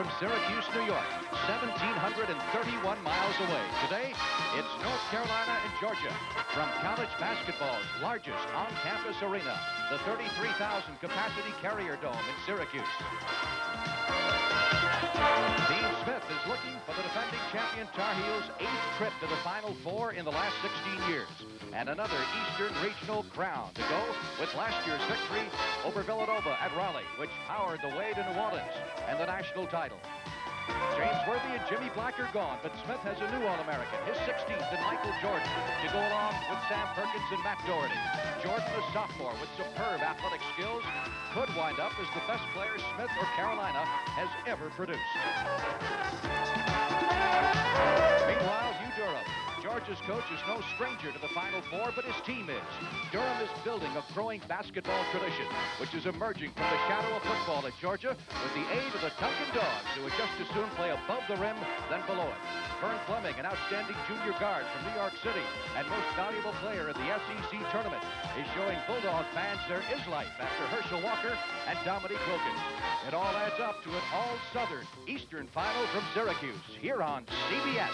from Syracuse, New York, 1,731 miles away. Today, it's North Carolina and Georgia from college basketball's largest on-campus arena, the 33,000 capacity Carrier Dome in Syracuse. Dean Smith is looking for the defending champion Tar Heels' 8th trip to the Final Four in the last 16 years. And another Eastern Regional crown to go with last year's victory over Villanova at Raleigh, which powered the way to New Orleans and the national title. James Worthy and Jimmy Black are gone, but Smith has a new All-American, his 16th in Michael Jordan, to go along with Sam Perkins and Matt Dougherty. Jordan, a sophomore with superb athletic skills, could wind up as the best player Smith or Carolina has ever produced. Meanwhile, Hugh Durham, Georgia's coach, is no stranger to the Final Four, but his team is. Durham is building a growing basketball tradition, which is emerging from the shadow of football at Georgia with the aid of the Duncan Dogs, who would just as soon play above the rim than below it. Vern Fleming, an outstanding junior guard from New York City and most valuable player in the SEC tournament, is showing Bulldog fans there is life after Herschel Walker and Dominique Wilkins. It all adds up to an all-Southern Eastern final from Syracuse, here on CBS.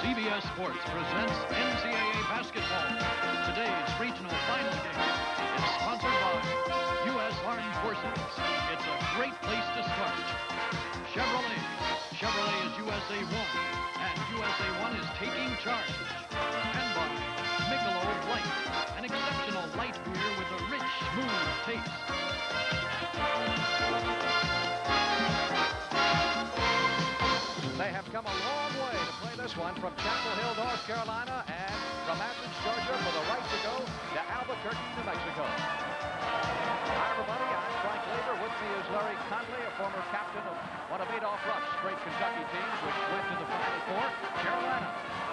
CBS Sports presents NCAA basketball. Today's regional final game is sponsored by U.S. Armed Forces. It's a great place to start. Chevrolet. Chevrolet is USA 1, and USA 1 is taking charge. And by Michelob Light, an exceptional light beer with a rich, smooth taste. They have come a long way to play this one from Chapel Hill, North Carolina, and from Athens, Georgia, for the right to go to Albuquerque, New Mexico. Hi, everybody. I'm Frank Laver. With me is Larry Conley, a former captain of one of Adolph Rupp's great Kentucky teams, which went to the Final Four. Carolina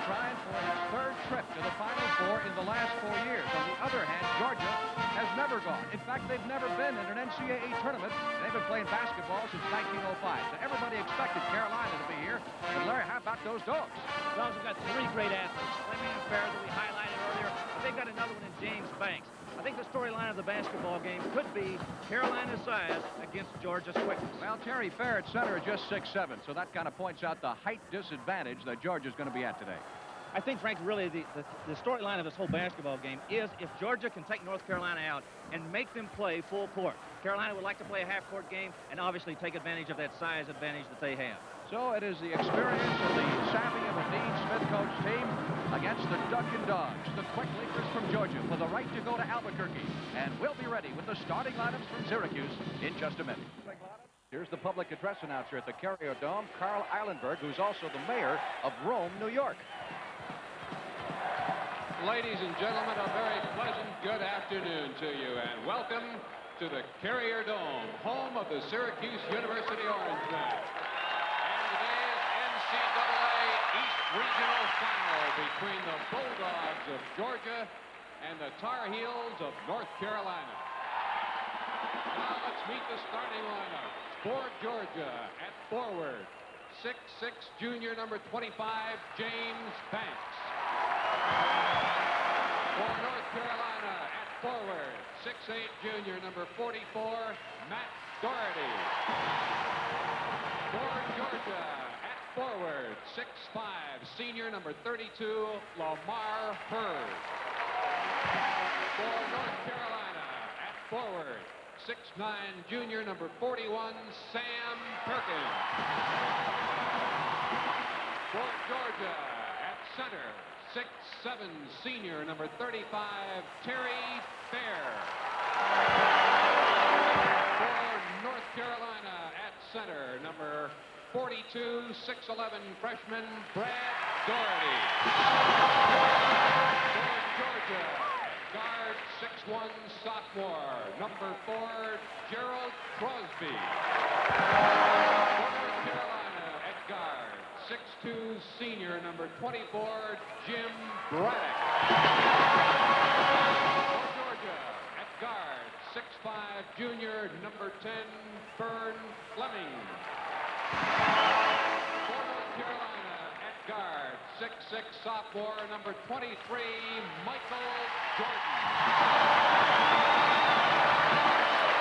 trying for its 3rd trip to the Final Four in the last 4 years. On the other hand, Georgia has never gone. In fact, they've never been in an NCAA tournament. They've been playing basketball since 1905. So everybody expected Carolina to be here. But Larry, how about those Dogs? Dogs have got 3 great athletes. Fleming and Vern that we highlighted earlier. But they've got another one in James Banks. I think the storyline of the basketball game could be Carolina's size against Georgia's quickness. Well, Terry Fair at center is just 6'7", so that kind of points out the height disadvantage that Georgia's going to be at today. I think, Frank, really the storyline of this whole basketball game is if Georgia can take North Carolina out and make them play full court. Carolina would like to play a half-court game and obviously take advantage of that size advantage that they have. So it is the experience of the savvy of the Dean Smith coach team against the Duncan Dogs, the quick leapers from Georgia, for the right to go to Albuquerque. And we'll be ready with the starting lineups from Syracuse in just a minute. Here's the public address announcer at the Carrier Dome, Carl Eilenberg, who's also the mayor of Rome, New York. Ladies and gentlemen, a very pleasant good afternoon to you, and welcome to the Carrier Dome, home of the Syracuse University Orangemen. And today's NCAA East Regional Final between the Bulldogs of Georgia and the Tar Heels of North Carolina. Now let's meet the starting lineup. For Georgia at forward, 6'6" junior number 25, James Banks. For North Carolina at forward, 6'8" junior number 44, Matt Dougherty. For Georgia at forward, 6'5", senior number 32, Lamar Hurd. For North Carolina at forward, 6'9", junior number 41, Sam Perkins. For Georgia at center, 6'7", senior number 35, Terry Fair. For North Carolina at center, number 42, 6'11", freshman Brad Dougherty. For Georgia, guard 6'1", sophomore, number 4, Gerald Crosby. For North Carolina at guard, 6'2" senior, number 24, Jim Braddock. For Georgia, at guard, 6'5" junior, number 10, Vern Fleming. For North Carolina, at guard, 6'6" sophomore, number 23, Michael Jordan.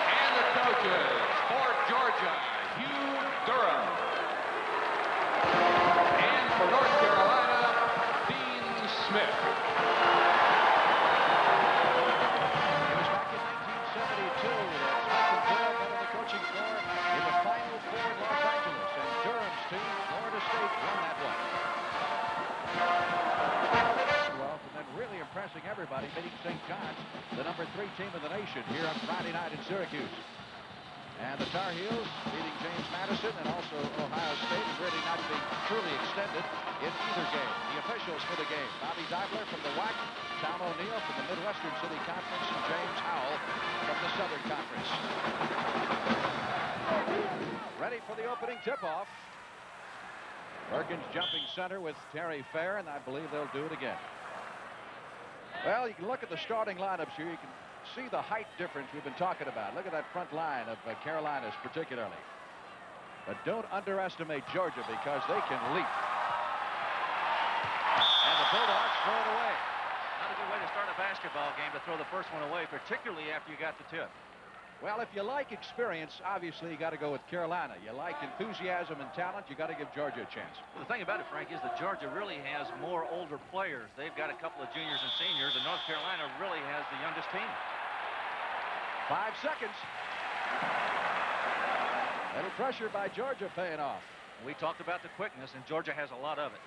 And the coaches for Georgia, Hugh Durham. And for North Carolina, Dean Smith. It was back in 1972 that Smith and Durham went on the coaching floor in the Final Four in Los Angeles, and Durham's team, Florida State, won that one. Well, and then really impressing everybody, beating St. John's, the number 3 team in the nation, here on Friday night in Syracuse. And the Tar Heels beating James Madison and also Ohio State, and really not being truly extended in either game. The officials for the game, Bobby Dibler from the WAC, Tom O'Neill from the Midwestern City Conference, and James Howell from the Southern Conference. Ready for the opening tip-off. Perkins jumping center with Terry Fair, and I believe they'll do it again. Well, you can look at the starting lineups here. You can see the height difference we've been talking about. Look at that front line of Carolinas particularly. But don't underestimate Georgia because they can leap. And the Bulldogs throw it away. Not a good way to start a basketball game, to throw the first one away, particularly after you got the tip. Well, if you like experience, obviously you got to go with Carolina. You like enthusiasm and talent, you got to give Georgia a chance. Well, the thing about it, Frank, is that Georgia really has more older players. They've got a couple of juniors and seniors, and North Carolina really has the youngest team. 5 seconds. Little pressure by Georgia paying off. We talked about the quickness, and Georgia has a lot of it.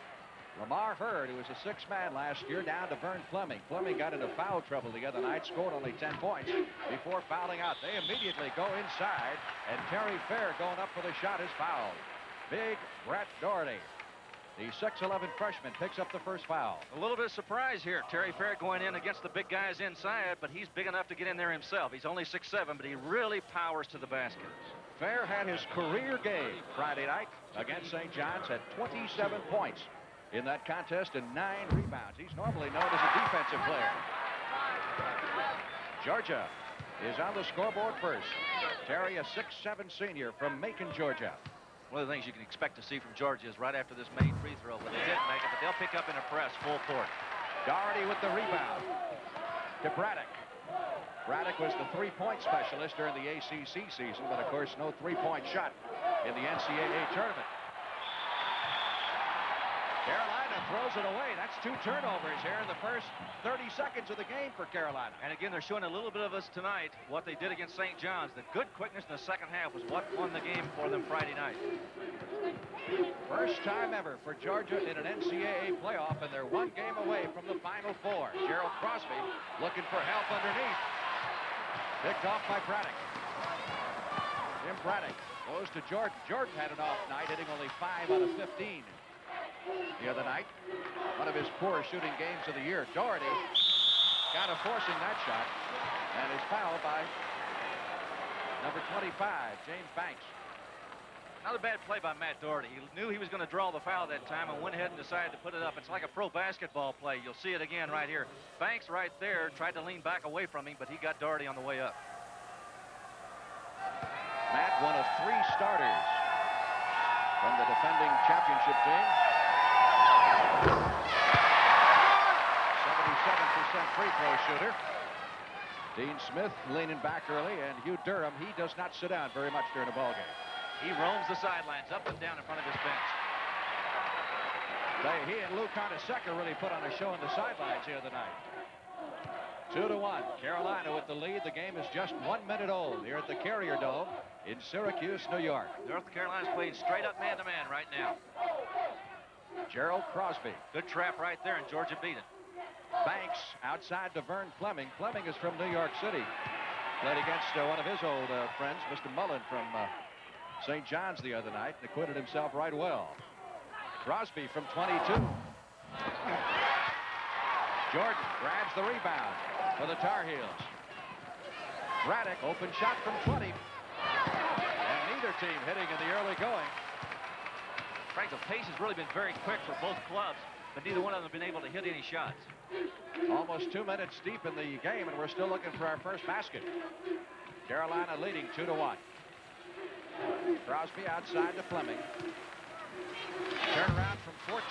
Lamar Hurd, who was a 6th man last year, down to Vern Fleming. Fleming got into foul trouble the other night, scored only 10 points before fouling out. They immediately go inside, and Terry Fair going up for the shot is fouled. Big Brett Dougherty, the 6'11" freshman, picks up the first foul. A little bit of surprise here. Terry Fair going in against the big guys inside, but he's big enough to get in there himself. He's only 6'7", but he really powers to the basket. Fair had his career game Friday night against St. John's, had 27 points in that contest and 9 rebounds. He's normally known as a defensive player. Georgia is on the scoreboard first. Terry, a 6'7" senior from Macon, Georgia. One of the things you can expect to see from Georgia is right after this main free throw, but they didn't make it, but they'll pick up in a press full court. Dougherty with the rebound to Braddock. Braddock was the 3-point specialist during the ACC season, but of course no 3-point shot in the NCAA tournament. Carolina throws it away. That's 2 turnovers here in the first 30 seconds of the game for Carolina. And again, they're showing a little bit of us tonight what they did against St. John's. The good quickness in the second half was what won the game for them Friday night. First time ever for Georgia in an NCAA playoff, and they're 1 game away from the Final Four. Gerald Crosby looking for help underneath. Picked off by Braddock. Jim Braddock goes to Jordan. Jordan had an off night, hitting only 5 out of 15 the other night. One of his poor shooting games of the year. Dougherty kind of forcing that shot and is fouled by number 25, James Banks. Not a bad play by Matt Dougherty. He knew he was going to draw the foul that time and went ahead and decided to put it up. It's like a pro basketball play. You'll see it again right here. Banks right there tried to lean back away from him, but he got Dougherty on the way up. Matt, one of 3 starters from the defending championship team. 77% free throw shooter. Dean Smith leaning back early, and Hugh Durham, he does not sit down very much during a ball game. He roams the sidelines up and down in front of his bench. He and Lou Carnesecca really put on a show on the sidelines here tonight. 2-1. Carolina with the lead. The game is just 1 minute old here at the Carrier Dome in Syracuse, New York. North Carolina's playing straight up man-to-man right now. Gerald Crosby. Good trap right there, and Georgia beat it. Banks outside to Vern Fleming. Fleming is from New York City. Played against one of his old friends, Mr. Mullen from St. John's the other night, and acquitted himself right well. Crosby from 22. Jordan grabs the rebound for the Tar Heels. Braddock, open shot from 20. And neither team hitting in the early going. Frank, the pace has really been very quick for both clubs, but neither one of them have been able to hit any shots. Almost 2 minutes deep in the game, and we're still looking for our first basket. Carolina leading 2-1. Crosby outside to Fleming. Turn around from 14.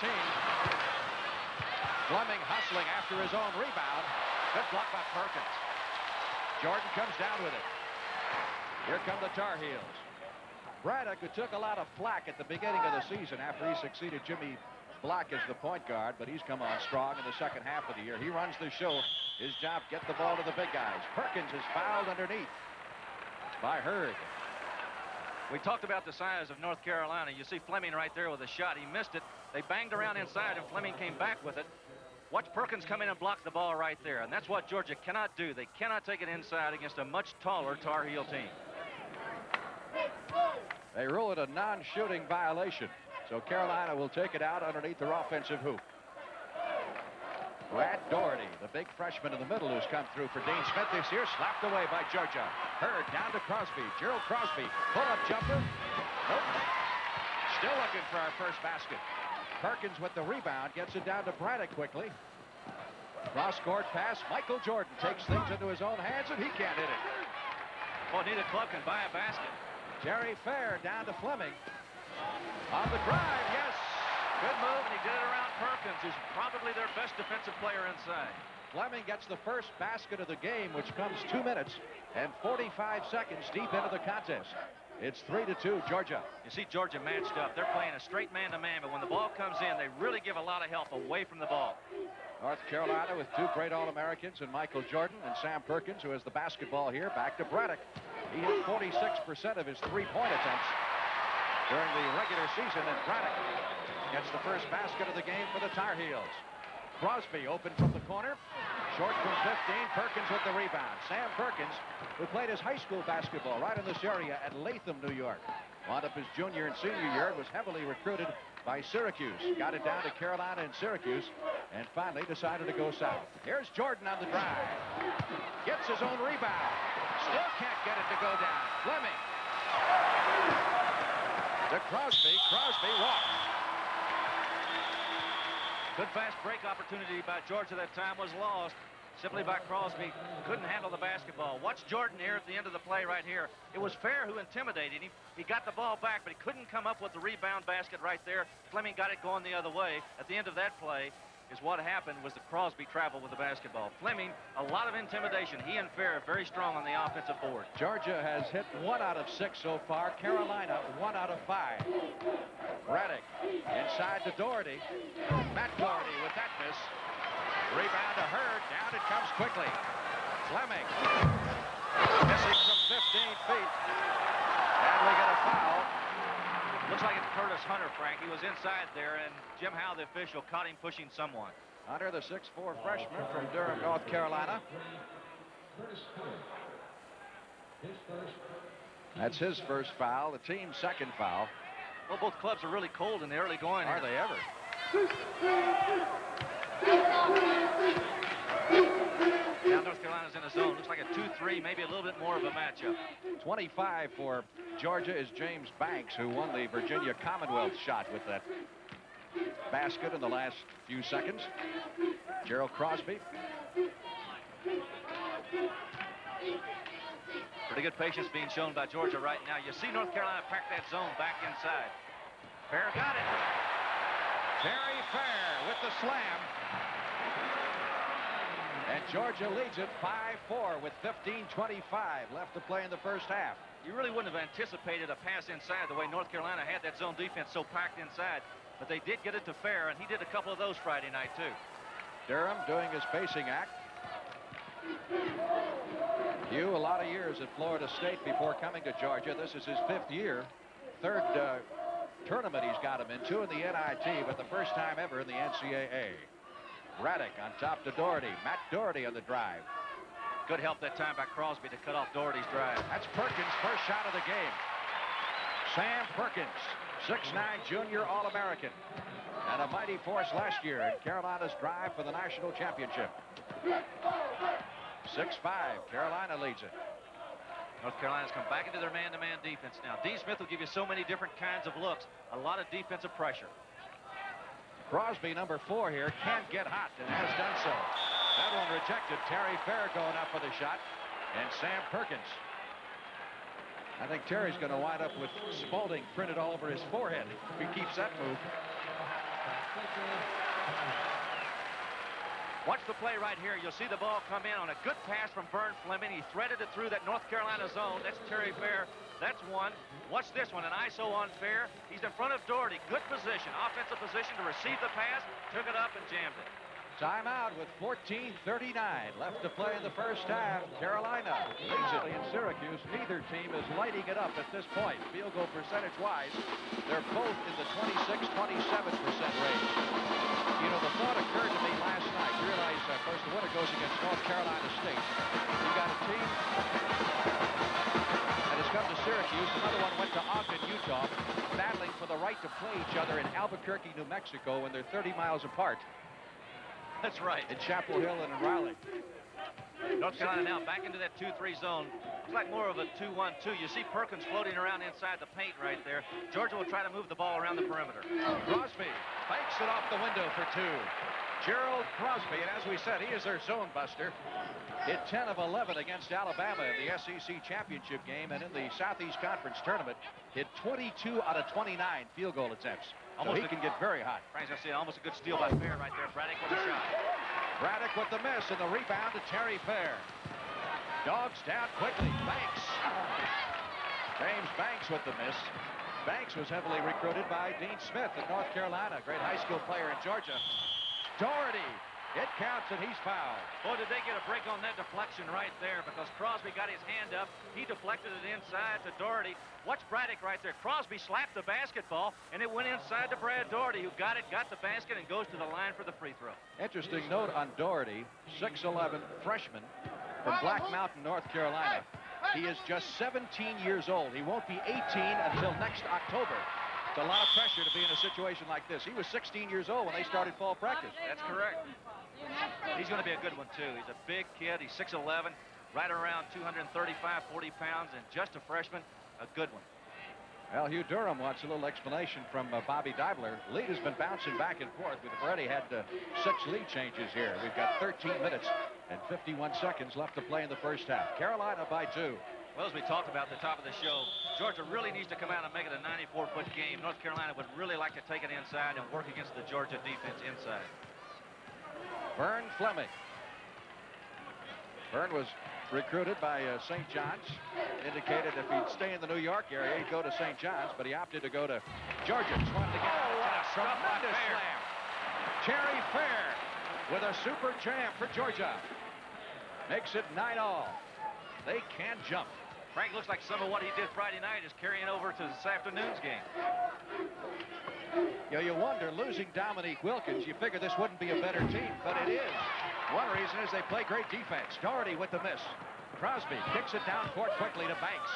Fleming hustling after his own rebound. Good block by Perkins. Jordan comes down with it. Here come the Tar Heels. Braddock, who took a lot of flack at the beginning of the season after he succeeded Jimmy Black as the point guard, but he's come on strong in the second half of the year. He runs the show. His job, get the ball to the big guys. Perkins is fouled underneath by Hurd. We talked about the size of North Carolina. You see Fleming right there with a shot. He missed it. They banged around inside, and Fleming came back with it. Watch Perkins come in and block the ball right there, and that's what Georgia cannot do. They cannot take it inside against a much taller Tar Heel team. They rule it a non-shooting violation, so Carolina will take it out underneath their offensive hoop. Brad Dougherty, the big freshman in the middle who's come through for Dean Smith this year, slapped away by Georgia. Hurd down to Crosby. Gerald Crosby, pull-up jumper. Nope. Still looking for our first basket. Perkins with the rebound, gets it down to Braddock quickly. Cross-court pass. Michael Jordan takes things into his own hands, and he can't hit it. Well, neither club can buy a basket. Jerry Fair down to Fleming. On the drive, yes. Good move, and he did it around Perkins, who's probably their best defensive player inside. Fleming gets the first basket of the game, which comes 2 minutes and 45 seconds deep into the contest. It's 3-2, Georgia. You see Georgia matched up. They're playing a straight man-to-man, but when the ball comes in, they really give a lot of help away from the ball. North Carolina with two great All-Americans and Michael Jordan and Sam Perkins, who has the basketball here. Back to Braddock. He hit 46% of his three-point attempts during the regular season, and Braddock gets the first basket of the game for the Tar Heels. Crosby open from the corner. Short from 15. Perkins with the rebound. Sam Perkins, who played his high school basketball right in this area at Latham, New York. Wound up his junior and senior year and was heavily recruited by Syracuse. Got it down to Carolina and Syracuse, and finally decided to go south. Here's Jordan on the drive. Gets his own rebound. Still can't get it to go down. Fleming. To Crosby. Crosby walks. Good fast break opportunity by Georgia that time was lost simply by Crosby. Couldn't handle the basketball. Watch Jordan here at the end of the play right here. It was Fair who intimidated him. He got the ball back, but he couldn't come up with the rebound basket right there. Fleming got it going the other way. At the end of that play is what happened was that Crosby traveled with the basketball. Fleming, a lot of intimidation. He and Fair very strong on the offensive board. Georgia has hit 1 out of 6 so far. Carolina 1 out of 5. Braddock inside to Dougherty. Matt Dougherty with that miss. Rebound to Hurd. Down it comes quickly. Fleming missing from 15 feet. And we get a foul. Looks like it's Curtis Hunter, Frank. He was inside there, and Jim Howe, the official, caught him pushing someone. Hunter, the 6'4" freshman from Durham, North Carolina. That's his first foul, the team's second foul. Well, both clubs are really cold in the early going. Are they ever? Now North Carolina's in a zone. Looks like a 2-3, maybe a little bit more of a matchup. 25 for Georgia is James Banks, who won the Virginia Commonwealth shot with that basket in the last few seconds. Gerald Crosby. Pretty good patience being shown by Georgia right now. You see North Carolina pack that zone back inside. Fair got it. Terry Fair with the slam. And Georgia leads it 5-4 with 15:25 left to play in the first half. You really wouldn't have anticipated a pass inside the way North Carolina had that zone defense so packed inside. But they did get it to Fair, and he did a couple of those Friday night, too. Durham doing his pacing act. Hugh, a lot of years at Florida State before coming to Georgia. This is his 5th year. 3rd tournament he's got him in, 2 in the NIT, but the first time ever in the NCAA. Braddock on top to Dougherty. Matt Dougherty on the drive. Good help that time by Crosby to cut off Dougherty's drive. That's Perkins' first shot of the game. Sam Perkins, 6'9" junior All-American, and a mighty force last year in Carolina's drive for the national championship. 6-5, Carolina leads it. North Carolina's come back into their man-to-man defense now. Dean Smith will give you so many different kinds of looks. A lot of defensive pressure. Crosby, number 4 here, can get hot and has done so. That one rejected. Terry Fair going up with a shot. And Sam Perkins. I think Terry's going to wind up with Spalding printed all over his forehead if he keeps that move. Watch the play right here. You'll see the ball come in on a good pass from Vern Fleming. He threaded it through that North Carolina zone. That's Terry Fair. That's one. Watch this one, an ISO on Fair. He's in front of Dougherty. Good position, offensive position to receive the pass. Took it up and jammed it. Timeout with 14:39 left to play in the first half. Carolina leads it in Syracuse. Neither team is lighting it up at this point. Field goal percentage-wise, they're both in the 26-27% range. You know, the thought occurred to me last night. You realize, of course, the winner goes against North Carolina State. You got a team that has come to Syracuse. Another one went to Ogden, Utah, battling for the right to play each other in Albuquerque, New Mexico, when they're 30 miles apart. That's right. In Chapel Hill and in Raleigh. North Carolina now back into that 2-3 zone. It's like more of a 2-1-2. You see Perkins floating around inside the paint right there. Georgia will try to move the ball around the perimeter. Crosby banks it off the window for 2. Gerald Crosby, and as we said, he is their zone buster. Hit 10 of 11 against Alabama in the SEC championship game, and in the Southeast Conference tournament, hit 22 out of 29 field goal attempts. So he can get very hot. Frank's going to see almost a good steal by Fair right there. Braddock with a shot. Braddock with the miss, and the rebound to Terry Fair. Dogs down quickly. Banks. James Banks with the miss. Banks was heavily recruited by Dean Smith of North Carolina, great high school player in Georgia. Dougherty. It counts, and he's fouled. Boy, did they get a break on that deflection right there, because Crosby got his hand up. He deflected it inside to Dougherty. Watch Braddock right there. Crosby slapped the basketball, and it went inside to Brad Dougherty, who got it, got the basket, and goes to the line for the free throw. Interesting note on Dougherty, 6'11" freshman from Black Mountain, North Carolina. He is just 17 years old. He won't be 18 until next October. It's a lot of pressure to be in a situation like this. He was 16 years old when they started fall practice. That's correct. He's going to be a good one, too. He's a big kid. He's 6'11", right around 235, 40 pounds, and just a freshman. A good one. Well, Hugh Durham wants a little explanation from Bobby Dibler. Lead has been bouncing back and forth. We've already had 6 lead changes here. We've got 13 minutes and 51 seconds left to play in the first half. Carolina by 2. Well, as we talked about at the top of the show, Georgia really needs to come out and make it a 94-foot game. North Carolina would really like to take it inside and work against the Georgia defense inside. Vern Fleming. Vern was recruited by St. John's. Indicated if he'd stay in the New York area, he'd go to St. John's, but he opted to go to Georgia. Just wanted to get what a tremendous slam. Terry Fair with a super jam for Georgia. Makes it 9-all. They can't jump. Frank, looks like some of what he did Friday night is carrying over to this afternoon's game. You know, you wonder, losing Dominique Wilkins, you figure this wouldn't be a better team, but it is. One reason is they play great defense. Dougherty with the miss. Crosby kicks it down court quickly to Banks.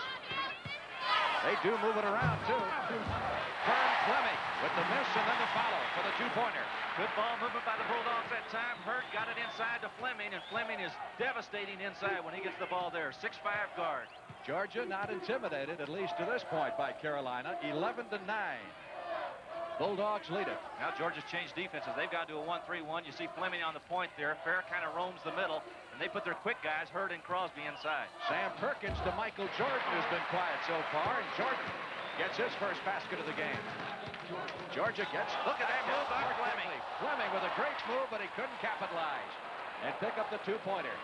They do move it around, too. Vern Fleming with the miss and then the follow for the 2-pointer. Good ball movement by the Bulldogs that time. Hurt got it inside to Fleming, and Fleming is devastating inside when he gets the ball there. 6'5" guard. Georgia not intimidated, at least to this point, by Carolina. 11-9. Bulldogs lead it. Now Georgia's changed defenses. They've gone to a 1-3-1. You see Fleming on the point there. Fair kind of roams the middle, and they put their quick guys, Hurt and Crosby, inside. Sam Perkins to Michael Jordan has been quiet so far, and Jordan gets his first basket of the game. Georgia gets... Look at that move by Fleming. Fleming with a great move, but he couldn't capitalize and pick up the 2-pointer.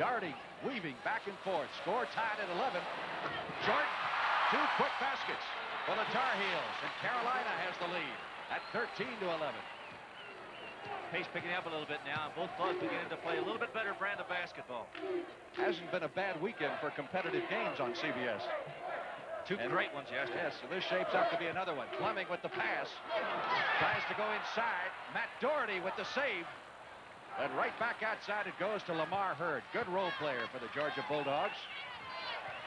Dougherty weaving back and forth. Score tied at 11. Jordan, 2 quick baskets for the Tar Heels, and Carolina has the lead at 13-11. Pace picking up a little bit now, and both clubs beginning to play a little bit better brand of basketball. Hasn't been a bad weekend for competitive games on CBS. Two great ones yesterday. Yes, so this shapes up to be another one. Fleming with the pass. Tries to go inside. Matt Dougherty with the save. And right back outside it goes to Lamar Hurd. Good role player for the Georgia Bulldogs.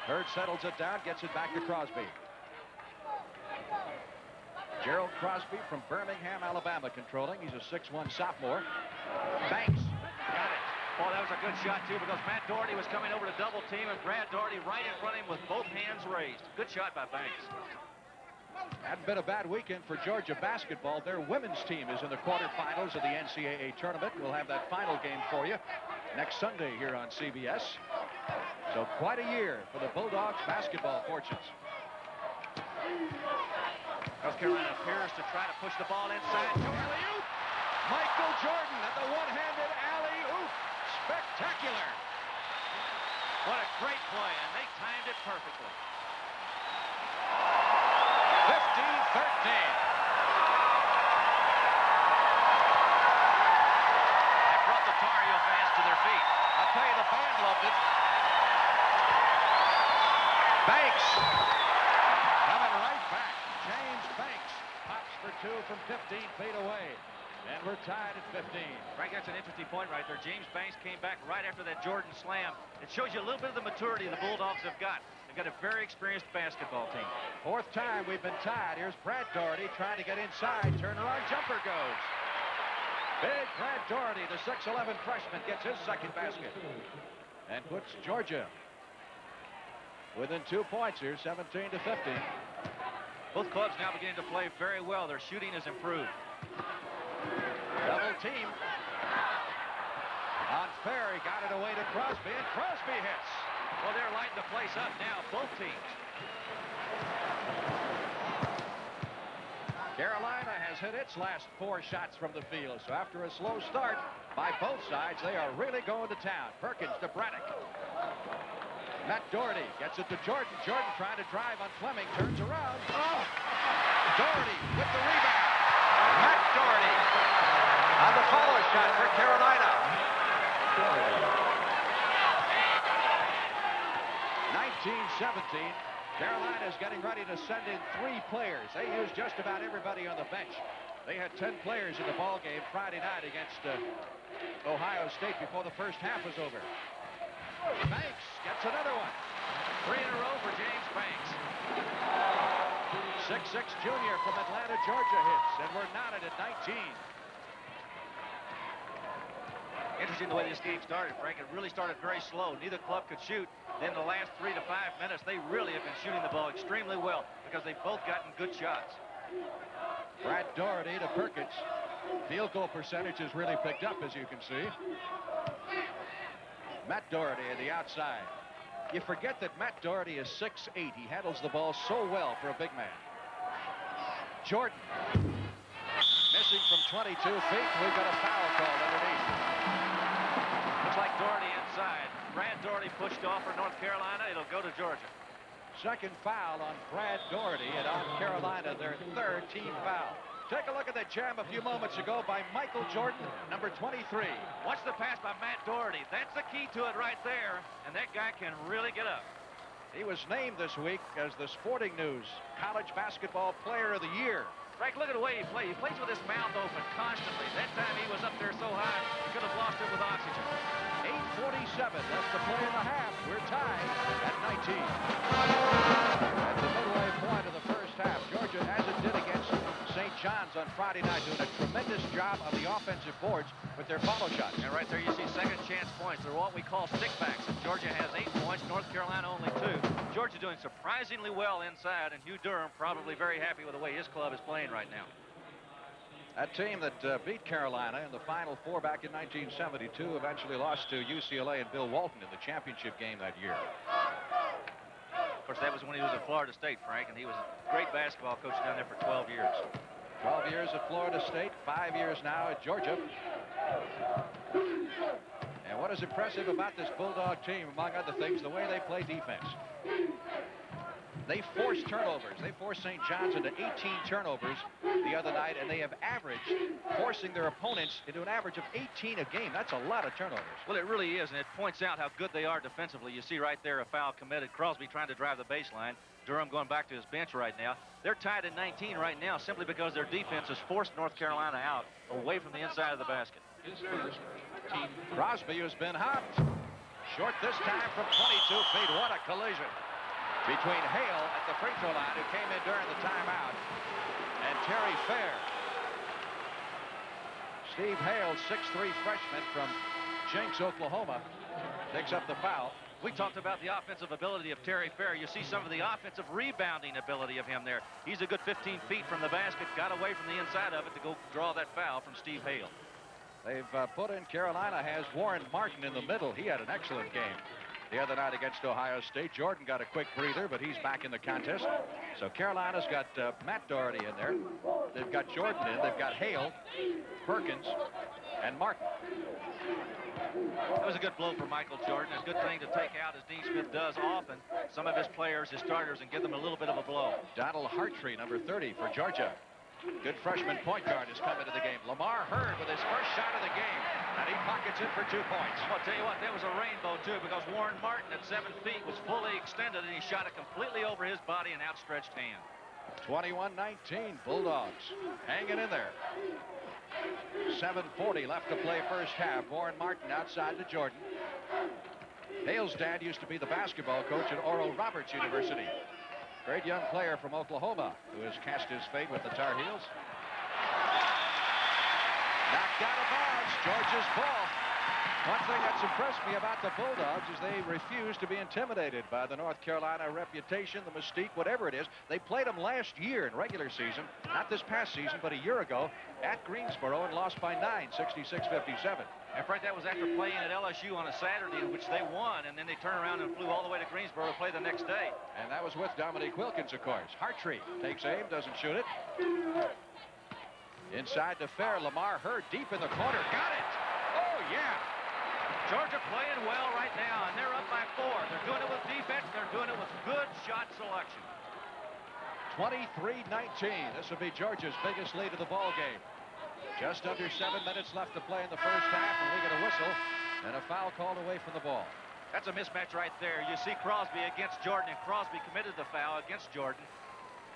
Hurd settles it down, gets it back to Crosby. Gerald Crosby from Birmingham, Alabama, controlling. He's a 6'1" sophomore. Banks got it. Oh, that was a good shot, too, because Matt Dougherty was coming over to double team, and Brad Dougherty right in front of him with both hands raised. Good shot by Banks. Hadn't been a bad weekend for Georgia basketball. Their women's team is in the quarterfinals of the NCAA tournament. We'll have that final game for you next Sunday here on CBS. So quite a year for the Bulldogs basketball fortunes. North Carolina appears to try to push the ball inside. Alley-oop! Michael Jordan at the one-handed alley-oop. Spectacular. What a great play, and they timed it perfectly. 15-13. That brought the Tar Heel fans to their feet. I'll tell you, the band loved it. Banks coming right back. James Banks pops for two from 15 feet away. And we're tied at 15. Frank, that's an interesting point right there. James Banks came back right after that Jordan slam. It shows you a little bit of the maturity the Bulldogs have got. They've got a very experienced basketball team. Fourth time we've been tied. Here's Brad Dougherty trying to get inside. Turnaround jumper goes. Big Brad Dougherty, the 6'11 freshman, gets his second basket. And puts Georgia within 2 points here, 17-15. Both clubs now beginning to play very well. Their shooting has improved. Double team. On Ferry, got it away to Crosby, and Crosby hits. Well, they're lighting the place up now, both teams. Carolina has hit its last 4 shots from the field, so after a slow start by both sides, they are really going to town. Perkins to Braddock. Matt Dougherty gets it to Jordan. Jordan trying to drive on Fleming, turns around. Oh! Dougherty with the rebound. Matt Dougherty on the follow shot for Carolina. 19-17. Carolina is getting ready to send in 3 players. They used just about everybody on the bench. They had 10 players in the ball game Friday night against Ohio State before the first half was over. Banks gets another one. 3 in a row for James Banks. 6'6 junior from Atlanta, Georgia hits, and we're knotted at 19. Interesting the way this game started, Frank. It really started very slow. Neither club could shoot. Then the last 3 to 5 minutes, they really have been shooting the ball extremely well because they've both gotten good shots. Brad Dougherty to Perkins. Field goal percentage has really picked up, as you can see. Matt Dougherty at the outside. You forget that Matt Dougherty is 6'8". He handles the ball so well for a big man. Jordan missing from 22 feet. We've got a foul called underneath. Looks like Dougherty inside. Brad Dougherty pushed off for North Carolina. It'll go to Georgia. Second foul on Brad Dougherty, and on Carolina, their 3rd team foul. Take a look at that jam a few moments ago by Michael Jordan, number 23. Watch the pass by Matt Dougherty. That's the key to it right there, and that guy can really get up. He was named this week as the Sporting News College Basketball Player of the Year. Frank, look at the way he plays. He plays with his mouth open constantly. That time he was up there so high, he could have lost it with oxygen. 8:47 left to play in the half. We're tied at 19. At the midway point of the first half, Georgia, as it did against St. John's on Friday night, doing a tremendous job on the offensive boards with their follow shots. And right there you see second chance points. They're what we call stickbacks. And Georgia has 8 points, North Carolina only 2. Georgia doing surprisingly well inside, and Hugh Durham probably very happy with the way his club is playing right now. That team that beat Carolina in the Final Four back in 1972 eventually lost to UCLA and Bill Walton in the championship game that year. Of course, that was when he was at Florida State, Frank, and he was a great basketball coach down there for 12 years. 12 years at Florida State, 5 years now at Georgia. And what is impressive about this Bulldog team, among other things, the way they play defense. They force turnovers. They forced St. John's into 18 turnovers the other night, and they have averaged forcing their opponents into an average of 18 a game. That's a lot of turnovers. Well, it really is, and it points out how good they are defensively. You see right there a foul committed. Crosby trying to drive the baseline. Durham going back to his bench right now. They're tied at 19 right now simply because their defense has forced North Carolina out away from the inside of the basket. His first team. Crosby has been hopped. Short this time from 22 feet. What a collision between Hale at the free throw line, who came in during the timeout, and Terry Fair. Steve Hale, 6'3 freshman from Jenks, Oklahoma, picks up the foul. We talked about the offensive ability of Terry Fair. You see some of the offensive rebounding ability of him there. He's a good 15 feet from the basket, got away from the inside of it to go draw that foul from Steve Hale. They've put in, Carolina has Warren Martin in the middle. He had an excellent game the other night against Ohio State. Jordan got a quick breather, but he's back in the contest. So Carolina's got Matt Dougherty in there. They've got Jordan in. They've got Hale, Perkins, and Martin. That was a good blow for Michael Jordan. It's a good thing to take out, as Dean Smith does often, some of his players, his starters, and give them a little bit of a blow. Donald Hartree, number 30 for Georgia. Good freshman point guard has come into the game. Lamar Hurd with his first shot of the game, and he pockets it for 2 points. I'll tell you what, that was a rainbow, too, because Warren Martin at 7 feet was fully extended, and he shot it completely over his body and outstretched hand. 21-19, Bulldogs hanging in there. 7:40 left to play first half. Warren Martin outside to Jordan. Hale's dad used to be the basketball coach at Oral Roberts University. Great young player from Oklahoma who has cast his fate with the Tar Heels. Knocked out of bounds. Georgia's ball. One thing that's impressed me about the Bulldogs is they refuse to be intimidated by the North Carolina reputation, the mystique, whatever it is. They played them last year in regular season, not this past season, but a year ago at Greensboro and lost by 9, 66-57. And Frank, that was after playing at LSU on a Saturday in which they won, and then they turned around and flew all the way to Greensboro to play the next day. And that was with Dominique Wilkins, of course. Hartree takes aim, doesn't shoot it. Inside to Fair. Lamar Hurd deep in the corner. Got it! Oh, yeah! Georgia playing well right now, and they're up by 4. They're doing it with defense. They're doing it with good shot selection. 23-19. This will be Georgia's biggest lead of the ball game. Just under 7 minutes left to play in the first half, and we get a whistle and a foul called away from the ball. That's a mismatch right there. You see Crosby against Jordan, and Crosby committed the foul against Jordan.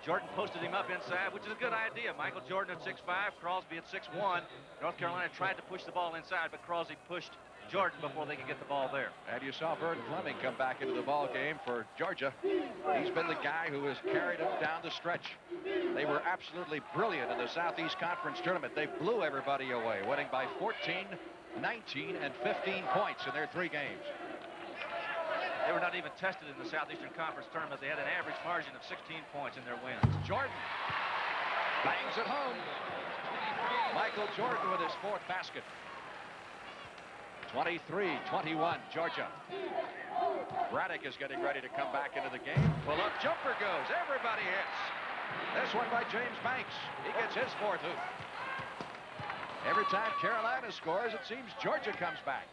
Jordan posted him up inside, which is a good idea. Michael Jordan at 6'5", Crosby at 6'1". North Carolina tried to push the ball inside, but Crosby pushed Jordan before they could get the ball there. And you saw Vern Fleming come back into the ball game for Georgia. He's been the guy who has carried them down the stretch. They were absolutely brilliant in the Southeast Conference tournament. They blew everybody away, winning by 14, 19, and 15 points in their 3 games. They were not even tested in the Southeastern Conference tournament. They had an average margin of 16 points in their wins. Jordan bangs it home. Michael Jordan with his 4th basket. 23-21, Georgia. Braddock is getting ready to come back into the game. Pull-up jumper goes. Everybody hits. This one by James Banks. He gets his 4th hoop. Every time Carolina scores, it seems Georgia comes back.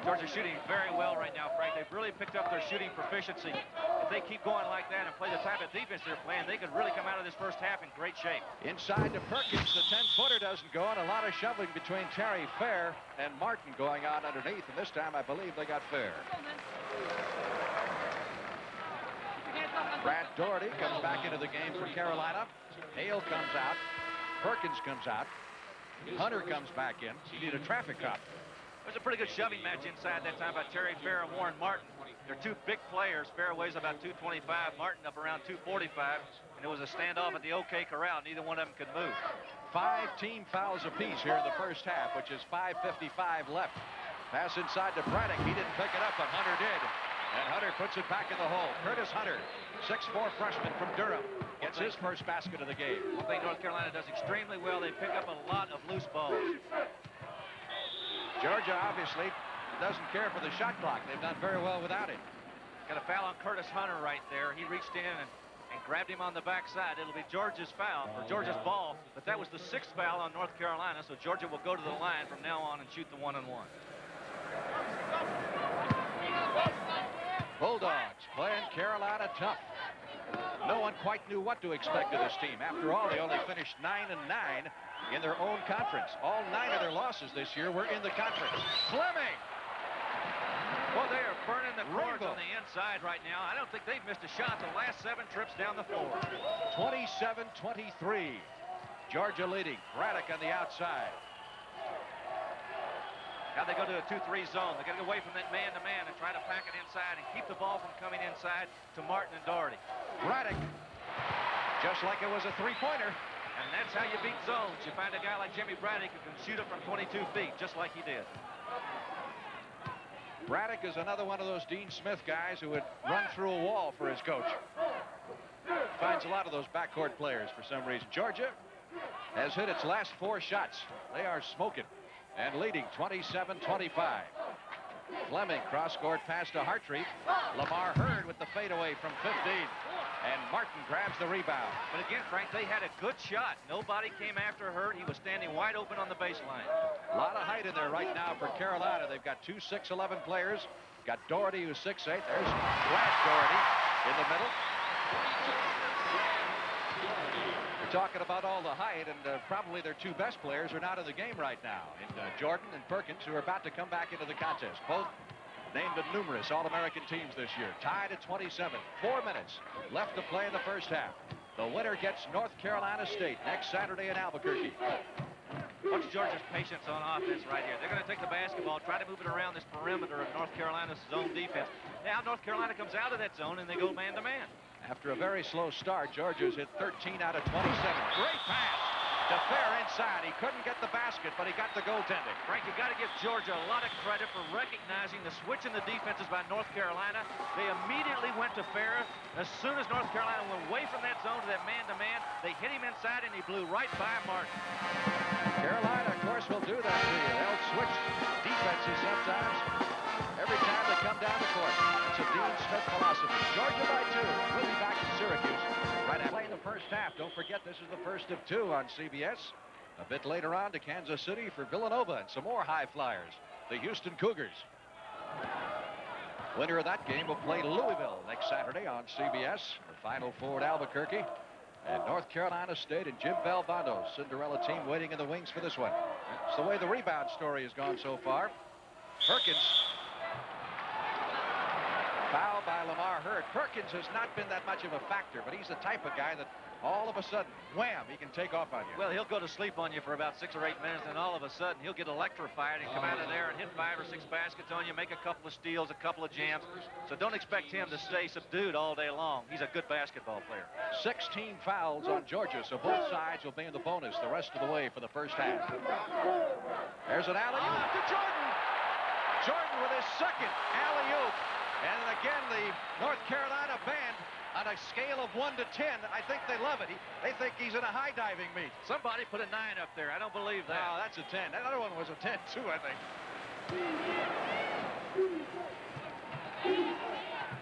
Georgia's shooting very well right now, Frank. They've really picked up their shooting proficiency. If they keep going like that and play the type of defense they're playing, they could really come out of this first half in great shape. Inside to Perkins, the 10-footer doesn't go on. A lot of shoving between Terry Fair and Martin going on underneath, and this time I believe they got Fair. Brad Dougherty comes back into the game for Carolina. Hale comes out. Perkins comes out. Hunter comes back in. You need a traffic cop. It was a pretty good shoving match inside that time by Terry Fair and Warren Martin. They're 2 big players. Fair weighs about 225, Martin up around 245, and it was a standoff at the OK Corral. Neither one of them could move. 5 team fouls apiece here in the first half, which is 5:55 left. Pass inside to Braddock. He didn't pick it up, but Hunter did. And Hunter puts it back in the hole. Curtis Hunter, 6'4" freshman from Durham, gets his first basket of the game. One thing North Carolina does extremely well, they pick up a lot of loose balls. Georgia obviously doesn't care for the shot clock. They've done very well without it. Got a foul on Curtis Hunter right there. He reached in and grabbed him on the backside. It'll be Georgia's foul for Georgia's ball, but that was the 6th foul on North Carolina, so Georgia will go to the line from now on and shoot the 1-on-1. Bulldogs playing Carolina tough. No one quite knew what to expect of this team. After all, they only finished 9-9 in their own conference. All 9 of their losses this year were in the conference. Fleming! Well, they are burning the cords on the inside right now. I don't think they've missed a shot the last 7 trips down the floor. 27-23. Georgia leading. Braddock on the outside. Now they go to a 2-3 zone. They got to get away from that man-to-man and try to pack it inside and keep the ball from coming inside to Martin and Dougherty. Braddock, just like it was a 3-pointer, And that's how you beat zones. You find a guy like Jimmy Braddock who can shoot it from 22 feet, just like he did. Braddock is another one of those Dean Smith guys who would run through a wall for his coach. Finds a lot of those backcourt players for some reason. Georgia has hit its last 4 shots. They are smoking and leading 27-25. Fleming cross-court pass to Hartree. Lamar Hurd with the fadeaway from 15. And Martin grabs the rebound. But again, Frank, they had a good shot. Nobody came after Hurd. He was standing wide open on the baseline. A lot of height in there right now for Carolina. They've got 2 6'11" players. Got Dougherty, who's 6'8". There's Brad Dougherty in the middle. We're talking about all the height, and probably their 2 best players are not in the game right now. And Jordan and Perkins, who are about to come back into the contest. Both named in numerous All-American teams this year. Tied at 27. 4 minutes left to play in the first half. The winner gets North Carolina State next Saturday in Albuquerque. Watch Georgia's patience on offense right here. They're going to take the basketball, try to move it around this perimeter of North Carolina's zone defense. Now North Carolina comes out of that zone, and they go man-to-man. After a very slow start, Georgia's hit 13 out of 27. Great pass to Fair inside. He couldn't get the basket, but he got the goaltending. Frank, you got to give Georgia a lot of credit for recognizing the switch in the defenses by North Carolina. They immediately went to Fair. As soon as North Carolina went away from that zone to that man-to-man, they hit him inside, and he blew right by Martin. Carolina, of course, will do that to you. They'll switch defenses sometimes every time they come down the court. It's a Dean Smith philosophy. Georgia by 2. We'll be back in Syracuse right after playing the first half. Don't forget, this is the first of 2 on CBS. A bit later on to Kansas City for Villanova and some more high flyers, the Houston Cougars. Winner of that game will play Louisville next Saturday on CBS. The Final Four at Albuquerque. And North Carolina State and Jim Valvando's Cinderella team waiting in the wings for this one. It's the way the rebound story has gone so far. Perkins. Foul by Lamar Hurd. Perkins has not been that much of a factor, but he's the type of guy that all of a sudden, wham, he can take off on you. Well, he'll go to sleep on you for about 6 or 8 minutes, and all of a sudden he'll get electrified and come out of there and hit 5 or 6 baskets on you, make a couple of steals, a couple of jams. So don't expect him to stay subdued all day long. He's a good basketball player. 16 fouls on Georgia, so both sides will be in the bonus the rest of the way for the first half. There's an alley-oop to Jordan. Jordan with his second alley-oop. And again, the North Carolina band, on a scale of 1 to 10, I think they love it. They think he's in a high diving meet. Somebody put a 9 up there. I don't believe that. No, that's a 10. That other one was a 10, too, I think.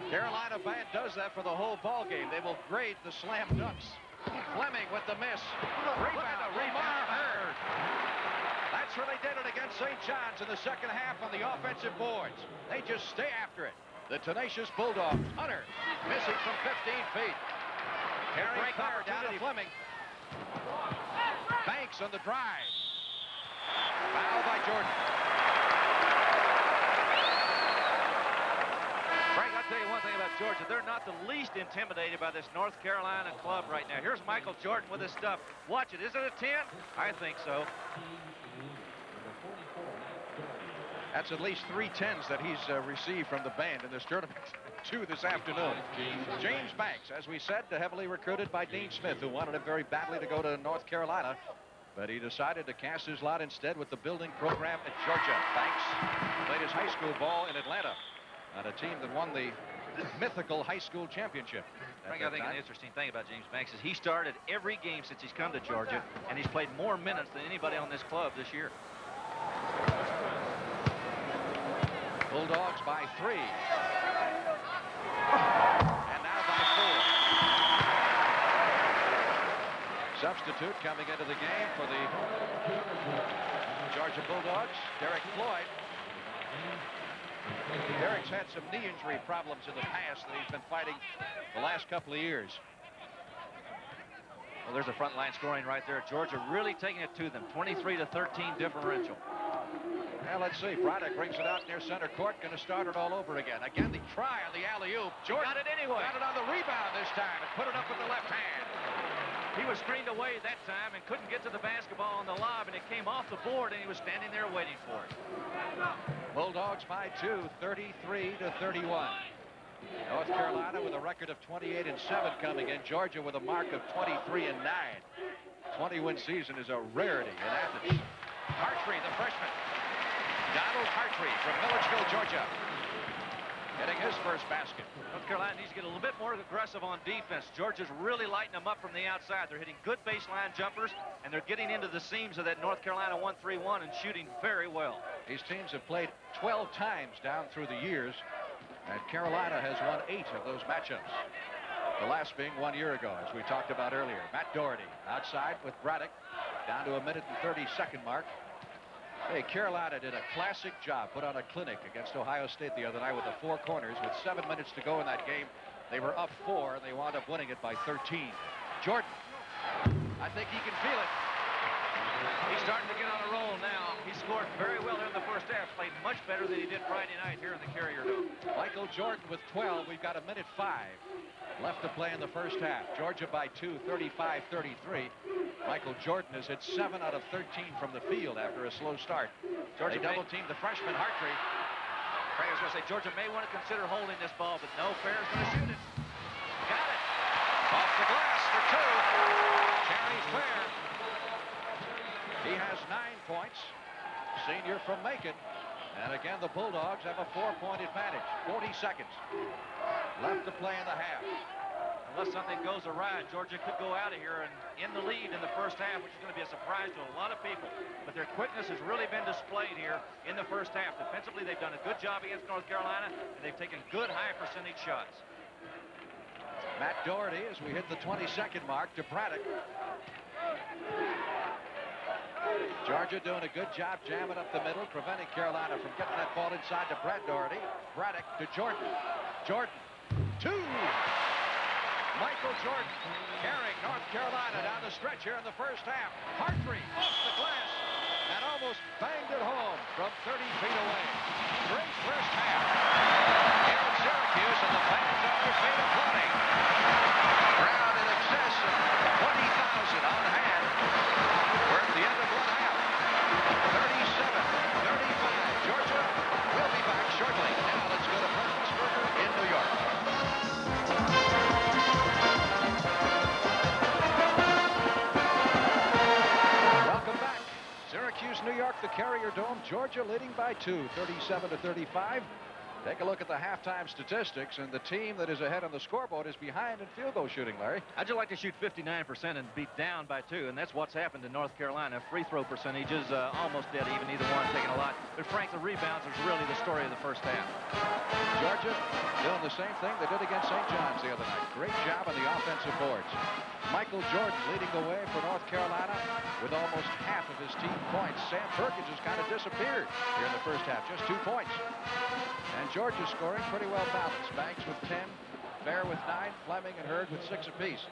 Carolina band does that for the whole ball game. They will grade the slam dunks. Fleming with the miss. Rebound. Lamar Hurd. That's where they did it against St. John's in the second half on the offensive boards. They just stay after it. The tenacious Bulldogs. Hunter missing from 15 feet. Carrying power down to Fleming. Banks on the drive. Foul by Jordan. Frank, I'll tell you one thing about Georgia. They're not the least intimidated by this North Carolina club right now. Here's Michael Jordan with his stuff. Watch it. Is it a 10? I think so. That's at least 3 10s that he's received from the band in this tournament. 2 this afternoon. James Banks, as we said, heavily recruited by Dean Smith, who wanted him very badly to go to North Carolina. But he decided to cast his lot instead with the building program at Georgia. Banks played his high school ball in Atlanta on a team that won the mythical high school championship. Frank, I think an interesting thing about James Banks is he started every game since he's come to Georgia, and he's played more minutes than anybody on this club this year. Bulldogs by 3. And now by 4. Substitute coming into the game for the Georgia Bulldogs, Derek Floyd. Derek's had some knee injury problems in the past that he's been fighting the last couple of years. Well, there's a front line scoring right there. Georgia really taking it to them. 23-13 differential. Well, let's see. Braddock brings it out near center court. Going to start it all over again. Again, the try on the alley-oop. Jordan got it anyway. Got it on the rebound this time and put it up with the left hand. He was screened away that time and couldn't get to the basketball on the lob, and it came off the board, and he was standing there waiting for it. Bulldogs by 2, 33-31. North Carolina with a record of 28-7 coming in. Georgia with a mark of 23-9. 20-win season is a rarity in Athens. Hartree, the freshman. Donald Hartree from Milledgeville, Georgia, getting his first basket. North Carolina needs to get a little bit more aggressive on defense. Georgia's really lighting them up from the outside. They're hitting good baseline jumpers, and they're getting into the seams of that North Carolina 1-3-1 and shooting very well. These teams have played 12 times down through the years, and Carolina has won 8 of those matchups. The last being 1 year ago, as we talked about earlier. Matt Dougherty outside with Braddock, down to a minute and 30-second mark. Hey, Carolina did a classic job, put on a clinic against Ohio State the other night with the 4 corners. With 7 minutes to go in that game, they were up 4, and they wound up winning it by 13. Jordan, I think he can feel it. He's starting to get on a roll now. He scored very well in the first half, played much better than he did Friday night here in the Carrier Dome. Michael Jordan with 12. We've got a minute 5 left to play in the first half. Georgia by 2, 35-33. Michael Jordan has hit 7 out of 13 from the field after a slow start. Georgia double-teamed the freshman Hartree. I was going to say, Georgia may want to consider holding this ball, but no, Fair's going to shoot it. Got it. Off the glass for 2. Carries Fair. He has 9 points. Senior from Macon. And again, the Bulldogs have a 4-point advantage. 40 seconds left to play in the half. Unless something goes awry, Georgia could go out of here and in the lead in the first half, which is going to be a surprise to a lot of people. But their quickness has really been displayed here in the first half. Defensively, they've done a good job against North Carolina, and they've taken good high-percentage shots. Matt Dougherty, as we hit the 22nd mark, to Braddock. Georgia doing a good job jamming up the middle, preventing Carolina from getting that ball inside to Brad Dougherty. Braddock to Jordan. Jordan, 2. Michael Jordan carrying North Carolina down the stretch here in the first half. Hartree off the glass and almost banged it home from 30 feet away. Great first half here in Syracuse, and the fans on their feet applauding. Crowd in excess of 20,000 on hand. We're at the end of one half. 37-35. Georgia will be back shortly. Now let's go to Fastbreak in New York. Syracuse, New York, the Carrier Dome. Georgia leading by 2, 37-35. Take a look at the halftime statistics, and the team that is ahead on the scoreboard is behind in field goal shooting, Larry. I'd just like to shoot 59% and be down by 2, and that's what's happened to North Carolina. Free throw percentages almost dead even, either one taking a lot. But Frank, the rebounds is really the story of the first half. Georgia doing the same thing they did against St. John's the other night. Great job on the offensive boards. Michael Jordan leading the way for North Carolina with almost half of his team points. Sam Perkins has kind of disappeared here in the first half, just 2 points. And Georgia scoring pretty well balanced. Banks with 10, Fair with 9, Fleming and Hurd with 6 apiece.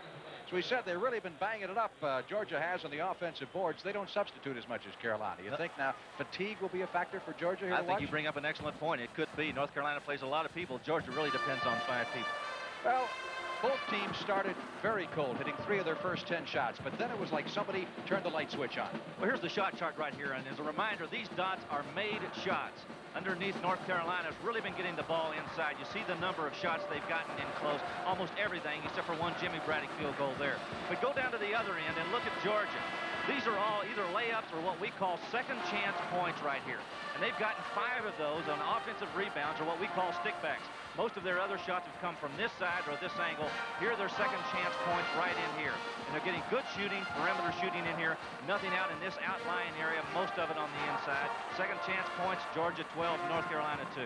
So we said they've really been banging it up. Georgia has on the offensive boards. They don't substitute as much as Carolina. You think now fatigue will be a factor for Georgia here I to think watch? you bring up an excellent point. It could be. North Carolina plays a lot of people. Georgia really depends on 5 people. Well, both teams started very cold, hitting 3 of their first 10 shots, but then it was like somebody turned the light switch on. Well, here's the shot chart right here, and as a reminder, these dots are made shots. Underneath, North Carolina has really been getting the ball inside. You see the number of shots they've gotten in close, almost everything except for one Jimmy Braddock field goal there. But go down to the other end and look at Georgia. These are all either layups or what we call second chance points right here. And they've gotten 5 of those on offensive rebounds, or what we call stickbacks. Most of their other shots have come from this side or this angle. Here are their second chance points right in here. And they're getting good shooting, perimeter shooting in here. Nothing out in this outlying area, most of it on the inside. Second chance points, Georgia 12, North Carolina 2.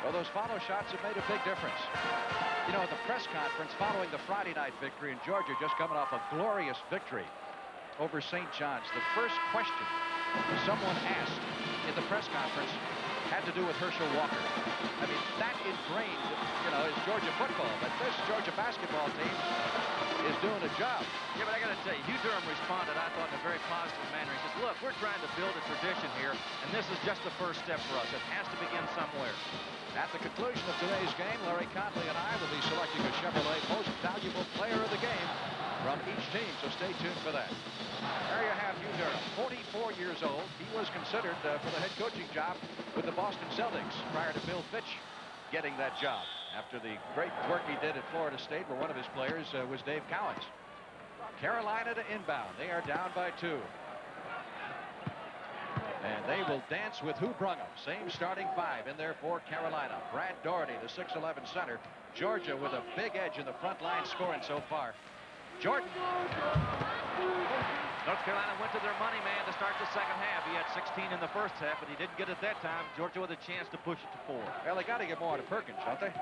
Well, those follow shots have made a big difference. You know, at the press conference following the Friday night victory in Georgia, just coming off a glorious victory over St. John's, the first question someone asked in the press conference had to do with Herschel Walker. I mean, that ingrained, you know, is Georgia football, but this Georgia basketball team is doing a job. Yeah, but I got to tell you, Hugh Durham responded, I thought, in a very positive manner. He says, look, we're trying to build a tradition here, and this is just the first step for us. It has to begin somewhere. At the conclusion of today's game, Larry Conley and I will be selecting a Chevrolet Most Valuable Player of the Game from each team, so stay tuned for that. There you have Hugh Durham, 44 years old. He was considered for the head coaching job with the Boston Celtics prior to Bill Fitch getting that job after the great work he did at Florida State, where one of his players was Dave Cowens. Carolina to inbound. They are down by 2. And they will dance with who brung them. Same starting 5 in there for Carolina. Brad Dougherty, the 6'11 center. Georgia with a big edge in the front line scoring so far. Jordan. North Carolina went to their money man to start the second half. He had 16 in the first half, but he didn't get it that time. Georgia with a chance to push it to 4. Well, they got to get more to Perkins, don't they?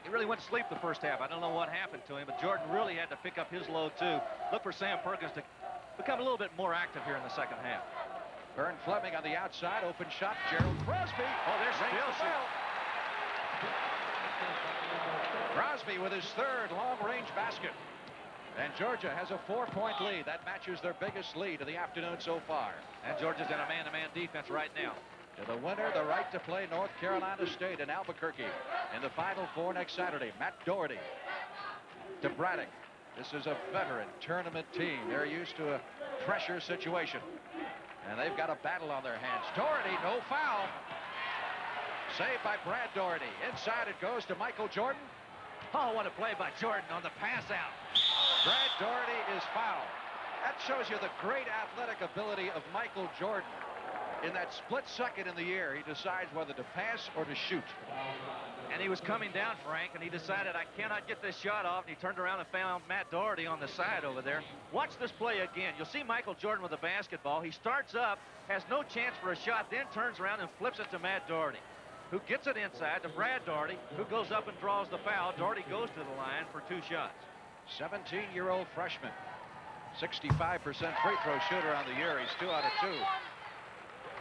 He really went to sleep the first half. I don't know what happened to him, but Jordan really had to pick up his load, too. Look for Sam Perkins to become a little bit more active here in the second half. Vern Fleming on the outside. Open shot. Gerald Crosby. Oh, there's still shot. Crosby with his 3rd long-range basket. And Georgia has a 4-point lead. That matches their biggest lead of the afternoon so far. And Georgia's in a man-to-man defense right now. To the winner, the right to play North Carolina State in Albuquerque in the Final Four next Saturday. Matt Dougherty to Braddock. This is a veteran tournament team. They're used to a pressure situation. And they've got a battle on their hands. Dougherty, no foul. Saved by Brad Dougherty. Inside it goes to Michael Jordan. Oh, what a play by Jordan on the pass out. Brad Dougherty is fouled. That shows you the great athletic ability of Michael Jordan. In that split second in the air, he decides whether to pass or to shoot. And he was coming down, Frank, and he decided, I cannot get this shot off, and he turned around and found Matt Dougherty on the side over there. Watch this play again. You'll see Michael Jordan with the basketball. He starts up, has no chance for a shot, then turns around and flips it to Matt Dougherty, who gets it inside to Brad Dougherty, who goes up and draws the foul. Dougherty goes to the line for 2 shots. 17-year-old freshman. 65% free throw shooter on the year. He's 2 out of 2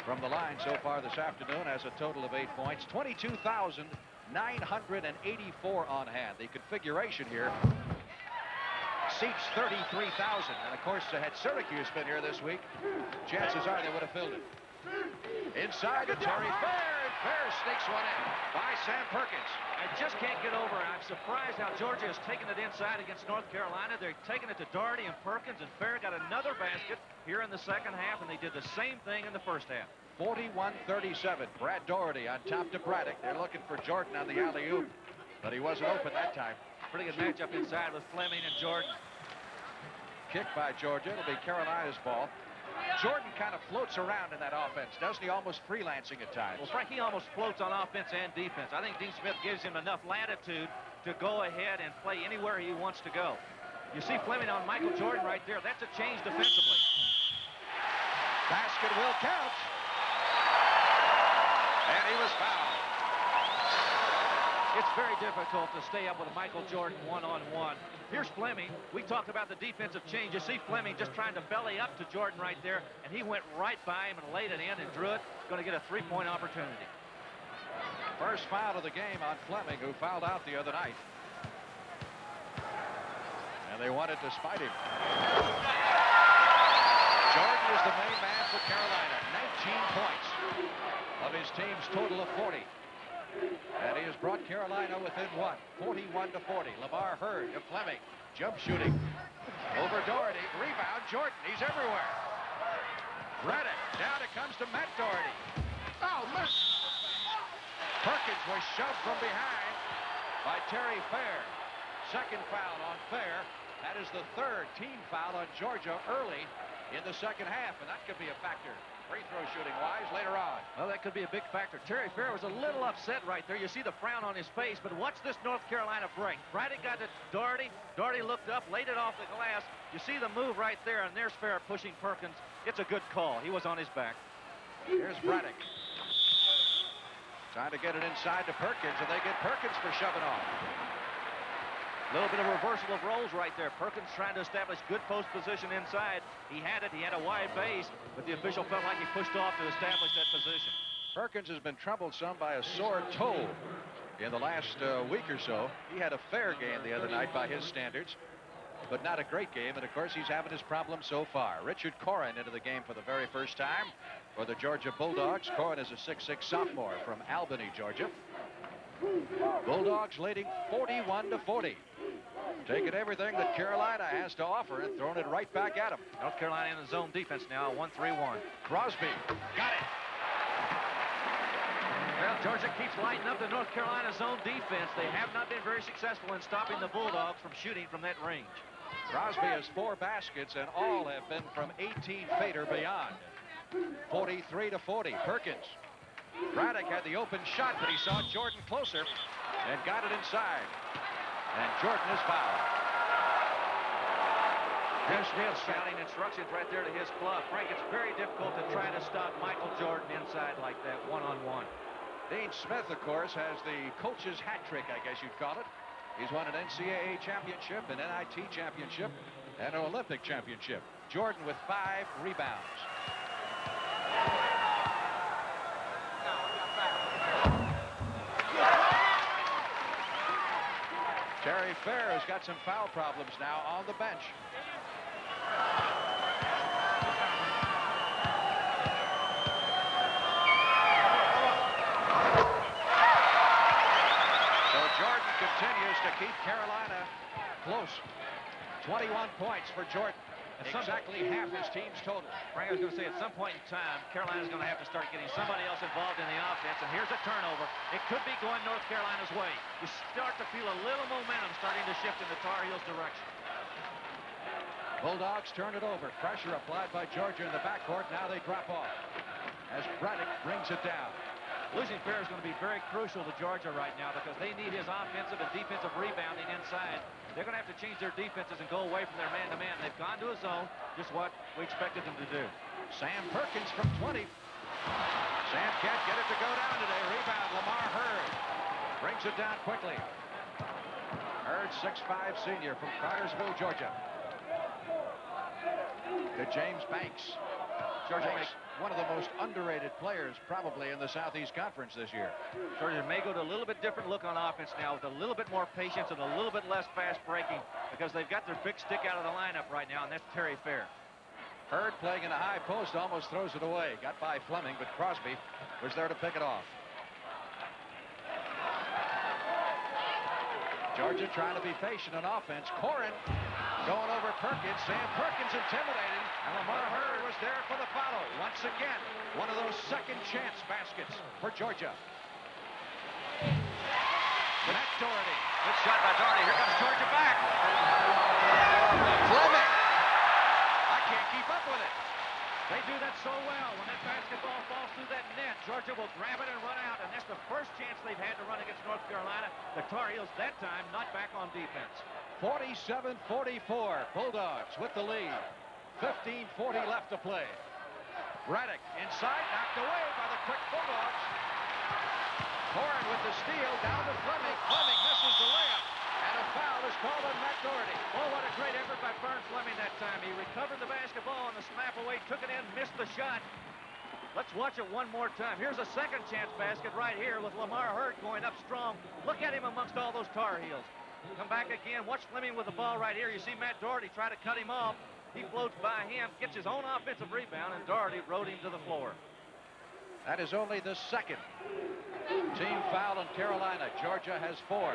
from the line so far this afternoon. Has a total of 8 points. 22,984 on hand. The configuration here seats 33,000. And of course, had Syracuse been here this week, chances are they would have filled it. Inside to Terry Fair, and Fair sneaks one in by Sam Perkins. I just can't get over it. I'm surprised how Georgia has taken it inside against North Carolina. They're taking it to Dougherty and Perkins, and Fair got another basket here in the second half, and they did the same thing in the first half. 41-37. Brad Dougherty on top to Braddock. They're looking for Jordan on the alley-oop, but he wasn't open that time. Pretty good matchup inside with Fleming and Jordan. Kick by Georgia. It'll be Carolina's ball. Jordan kind of floats around in that offense, doesn't he? Almost freelancing at times. Well, Frank, he almost floats on offense and defense. I think Dean Smith gives him enough latitude to go ahead and play anywhere he wants to go. You see Fleming on Michael Jordan right there. That's a change defensively. Basket will count. And he was fouled. It's very difficult to stay up with Michael Jordan one-on-one. Here's Fleming. We talked about the defensive change. You see Fleming just trying to belly up to Jordan right there, and he went right by him and laid it in and drew it. Going to get a 3-point opportunity. First foul of the game on Fleming, who fouled out the other night. And they wanted to spite him. Jordan is the main man for Carolina. 19 points of his team's total of 40. And he has brought Carolina within 41-40. Lamar Hurd to Fleming. Jump shooting. Over Dougherty. Rebound. Jordan. He's everywhere. Braddock. Down it comes to Matt Dougherty. Oh, miss. Perkins was shoved from behind by Terry Fair. Second foul on Fair. That is the 3rd team foul on Georgia early in the second half, and that could be a factor free throw shooting wise later on. Well, that could be a big factor. Terry Fair was a little upset right there. You see the frown on his face, but watch this North Carolina break. Braddock got to Dougherty. Dougherty looked up, laid it off the glass. You see the move right there, and there's Fair pushing Perkins. It's a good call. He was on his back. Here's Braddock. Trying to get it inside to Perkins, and they get Perkins for shoving off. A little bit of reversal of roles right there. Perkins trying to establish good post position inside. He had it. He had a wide base, but the official felt like he pushed off to establish that position. Perkins has been troubled some by a sore toe in the last week or so. He had a fair game the other night by his standards, but not a great game. And, of course, he's having his problem so far. Richard Corrin into the game for the very first time for the Georgia Bulldogs. Corrin is a 6'6 sophomore from Albany, Georgia. Bulldogs leading 41-40. Taking everything that Carolina has to offer and throwing it right back at them. North Carolina in the zone defense now, 1-3-1. Crosby got it. Well, Georgia keeps lighting up the North Carolina zone defense. They have not been very successful in stopping the Bulldogs from shooting from that range. Crosby has 4 baskets, and all have been from 18 feet or beyond. 43-40. Perkins. Braddock had the open shot, but he saw Jordan closer and got it inside. And Jordan is fouled. There's real scouting instructions right there to his club. Frank, it's very difficult to try to stop Michael Jordan inside like that, one-on-one. Dean Smith, of course, has the coach's hat trick, I guess you'd call it. He's won an NCAA championship, an NIT championship, and an Olympic championship. Jordan with 5 rebounds. Terry Fair has got some foul problems now on the bench. So Jordan continues to keep Carolina close. 21 points for Jordan. Exactly half his team's total. Frank, I was going to say, at some point in time, Carolina's going to have to start getting somebody else involved in the offense. And here's a turnover. It could be going North Carolina's way. You start to feel a little momentum starting to shift in the Tar Heels' direction. Bulldogs turn it over. Pressure applied by Georgia in the backcourt. Now they drop off as Braddock brings it down. Losing Fair is going to be very crucial to Georgia right now because they need his offensive and defensive rebounding inside. They're going to have to change their defenses and go away from their man-to-man. They've gone to a zone, just what we expected them to do. Sam Perkins from 20. Sam can't get it to go down today. Rebound, Lamar Hurd brings it down quickly. Hurd, 6'5" senior from Cartersville, Georgia. To James Banks. Georgia makes one of the most underrated players probably in the Southeast Conference this year. Georgia may go to a little bit different look on offense now with a little bit more patience and a little bit less fast breaking because they've got their big stick out of the lineup right now, and that's Terry Fair. Hurd playing in a high post almost throws it away. Got by Fleming, but Crosby was there to pick it off. Georgia trying to be patient on offense. Corrin going over Perkins. Sam Perkins intimidating. And Lamar Hurd was there for the follow. Once again, one of those second chance baskets for Georgia. Matt Dougherty. Good shot by Dougherty. Here comes Georgia back. Fleming. I can't keep up with it. They do that so well. When that basketball falls through that net, Georgia will grab it and run out, and that's the first chance they've had to run against North Carolina. The Tar Heels that time not back on defense. 47-44. Bulldogs with the lead. 15:40 left to play. Braddock inside, knocked away by the quick Bulldogs. Corrin with the steal, down to Fleming. Fleming misses the layup, and a foul is called on Matt Dougherty. Oh, what a great effort by Vern Fleming that time. He recovered the basketball on the snap away, took it in, missed the shot. Let's watch it one more time. Here's a second chance basket right here with Lamar Hurd going up strong. Look at him amongst all those Tar Heels. Come back again. Watch Fleming with the ball right here. You see Matt Dougherty try to cut him off. He floats by him, gets his own offensive rebound, and Dougherty rode him to the floor. That is only the second team foul in Carolina. Georgia has 4.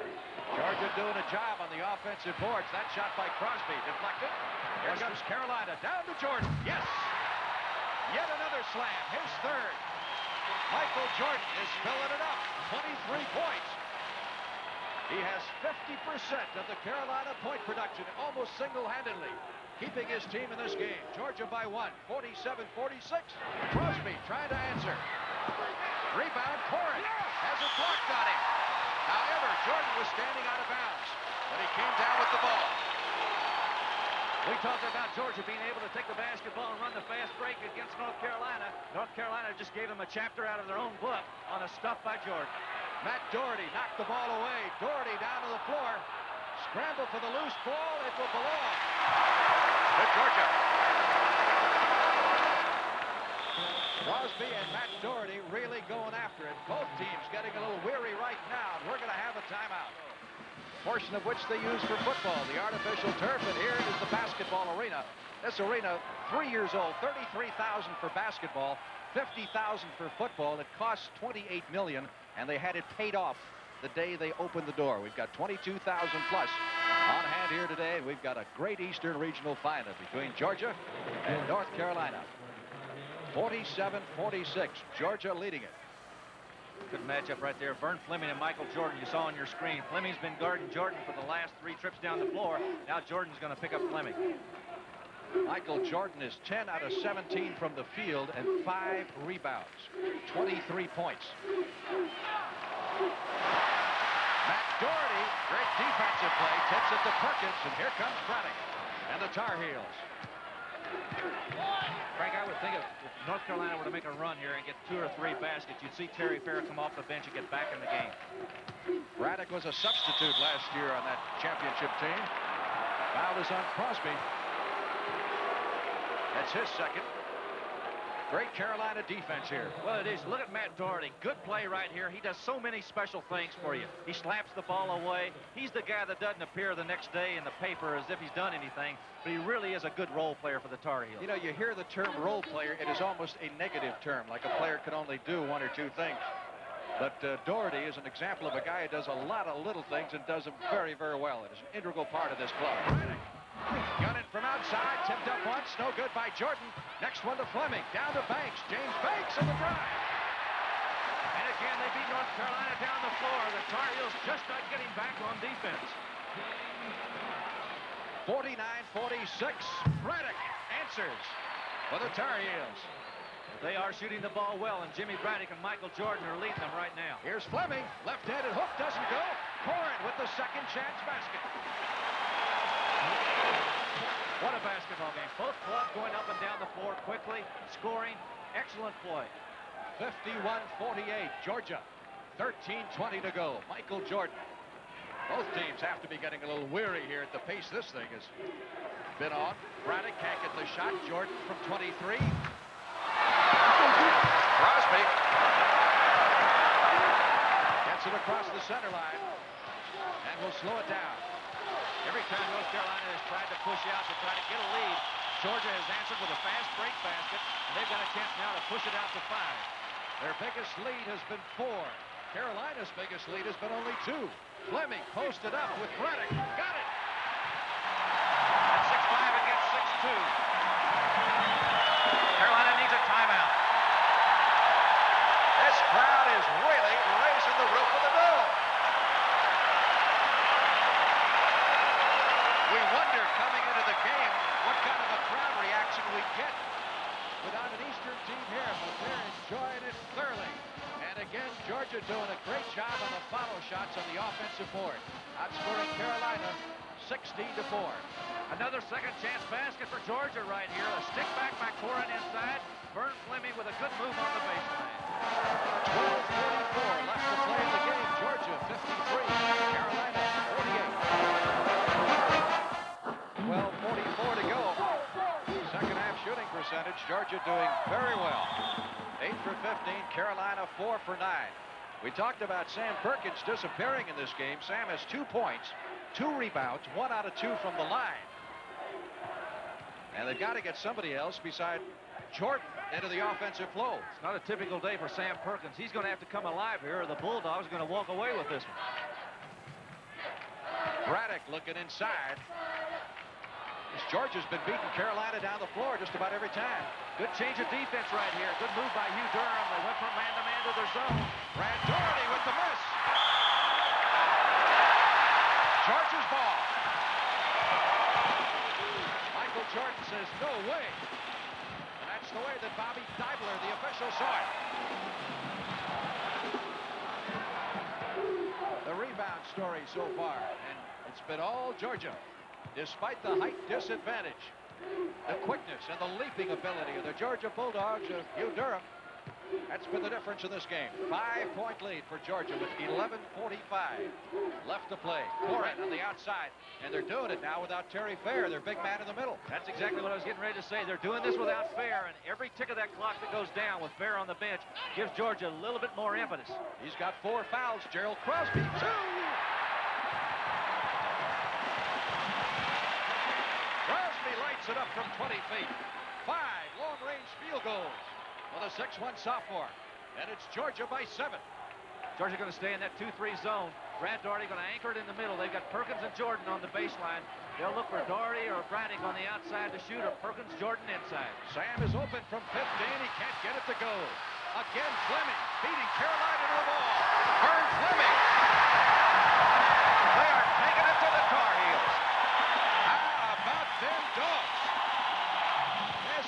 Georgia doing a job on the offensive boards. That shot by Crosby deflected. Here comes Carolina. Down to Jordan. Yes. Yet another slam. His third. Michael Jordan is filling it up. 23 points. He has 50% of the Carolina point production almost single-handedly, keeping his team in this game. Georgia by 1, 47-46. Crosby trying to answer. Rebound, Corrin has it blocked on him. However, Jordan was standing out of bounds when he came down with the ball. We talked about Georgia being able to take the basketball and run the fast break against North Carolina. North Carolina just gave them a chapter out of their own book on a stuff by Jordan. Matt Dougherty knocked the ball away. Dougherty down to the floor. Scramble for the loose ball. It will belong to Georgia. Crosby and Matt Dougherty really going after it. Both teams getting a little weary right now, and we're going to have a timeout. Portion of which they use for football, the artificial turf, and here is the basketball arena. This arena, 3 years old, $33,000 for basketball, $50,000 for football. It costs $28 million, and they had it paid off the day they opened the door. We've got 22,000 plus on hand here today. We've got a great Eastern Regional final between Georgia and North Carolina. 47-46, Georgia leading it. Good matchup right there. Vern Fleming and Michael Jordan, you saw on your screen. Fleming's been guarding Jordan for the last 3 trips down the floor. Now Jordan's going to pick up Fleming. Michael Jordan is 10 out of 17 from the field and 5 rebounds. 23 points. Matt Dougherty, great defensive play, tips it to Perkins, and here comes Braddock and the Tar Heels. Frank, I would think if North Carolina were to make a run here and get 2 or 3 baskets, you'd see Terry Fair come off the bench and get back in the game. Braddock was a substitute last year on that championship team. Foul is on Crosby. That's his second. Great Carolina defense here. Well, it is. Look at Matt Dougherty. Good play right here. He does so many special things for you. He slaps the ball away. He's the guy that doesn't appear the next day in the paper as if he's done anything, but he really is a good role player for the Tar Heels. You know, you hear the term role player, it is almost a negative term, like a player can only do 1 or 2 things. But Dougherty is an example of a guy who does a lot of little things and does them very, very well. It is an integral part of this club. Gun it from outside, tipped up once, no good by Jordan. Next one to Fleming, down to Banks. James Banks in the drive. And again, they beat North Carolina down the floor. The Tar Heels just not getting back on defense. 49-46. Braddock answers for the Tar Heels. They are shooting the ball well, and Jimmy Braddock and Michael Jordan are leading them right now. Here's Fleming, left-handed hook doesn't go. Corin with the second chance basket. What a basketball game. Both clubs going up and down the floor quickly, scoring. Excellent play. 51-48, Georgia. 13:20 to go. Michael Jordan. Both teams have to be getting a little weary here at the pace this thing has been on. Braddock can't get the shot. Jordan from 23. Crosby gets it across the center line and will slow it down. Every time North Carolina has tried to push out to try to get a lead, Georgia has answered with a fast break basket, and they've got a chance now to push it out to 5. Their biggest lead has been 4. Carolina's biggest lead has been only 2. Fleming posted up with Braddock. Got it! At 6'5" and gets 6'2". Carolina needs a timeout. This crowd is really raising the roof of the dome. We wonder coming into the game what kind of a crowd reaction we get without an Eastern team here, but they're enjoying it thoroughly. And again, Georgia doing a great job on the follow shots on the offensive board. Outscoring Carolina 16-4. Another second chance basket for Georgia right here. A stick back by Corin inside. Vern Fleming with a good move on the baseline. 12:44 left to play in the game. Georgia 53, Carolina 48. 12:44 to go. Second half shooting percentage. Georgia doing very well. 8 for 15. Carolina 4 for 9. We talked about Sam Perkins disappearing in this game. Sam has 2 points, 2 rebounds, 1 out of 2 from the line. And they've got to get somebody else beside Jordan into the offensive flow. It's not a typical day for Sam Perkins. He's going to have to come alive here, or the Bulldogs are going to walk away with this one. Braddock looking inside. This Georgia's been beating Carolina down the floor just about every time. Good change of defense right here. Good move by Hugh Durham. They went from man-to-man to their zone. Brad Dougherty with the miss. Georgia's ball. Michael Jordan says, no way. And that's the way that Bobby Deibler, the official, saw it. The rebound story so far, and it's been all Georgia. Despite the height disadvantage, the quickness and the leaping ability of the Georgia Bulldogs of Hugh Durham, that's been the difference in this game. 5-point lead for Georgia with 11:45 left to play. Corin on the outside, and they're doing it now without Terry Fair, their big man in the middle. That's exactly what I was getting ready to say. They're doing this without Fair, and every tick of that clock that goes down with Fair on the bench gives Georgia a little bit more impetus. He's got 4 fouls. Gerald Crosby, 2. Crosby lights it up from 20 feet. 5 long-range field goals for the 6'1" sophomore. And it's Georgia by 7. Georgia going to stay in that 2-3 zone. Brad Dougherty going to anchor it in the middle. They've got Perkins and Jordan on the baseline. They'll look for Dougherty or Braddock on the outside to shoot, or Perkins, Jordan inside. Sam is open from 15. He can't get it to go. Again, Fleming beating Carolina to the ball. Vern Fleming. They are taking it to the Tar Heels. How about them dogs? This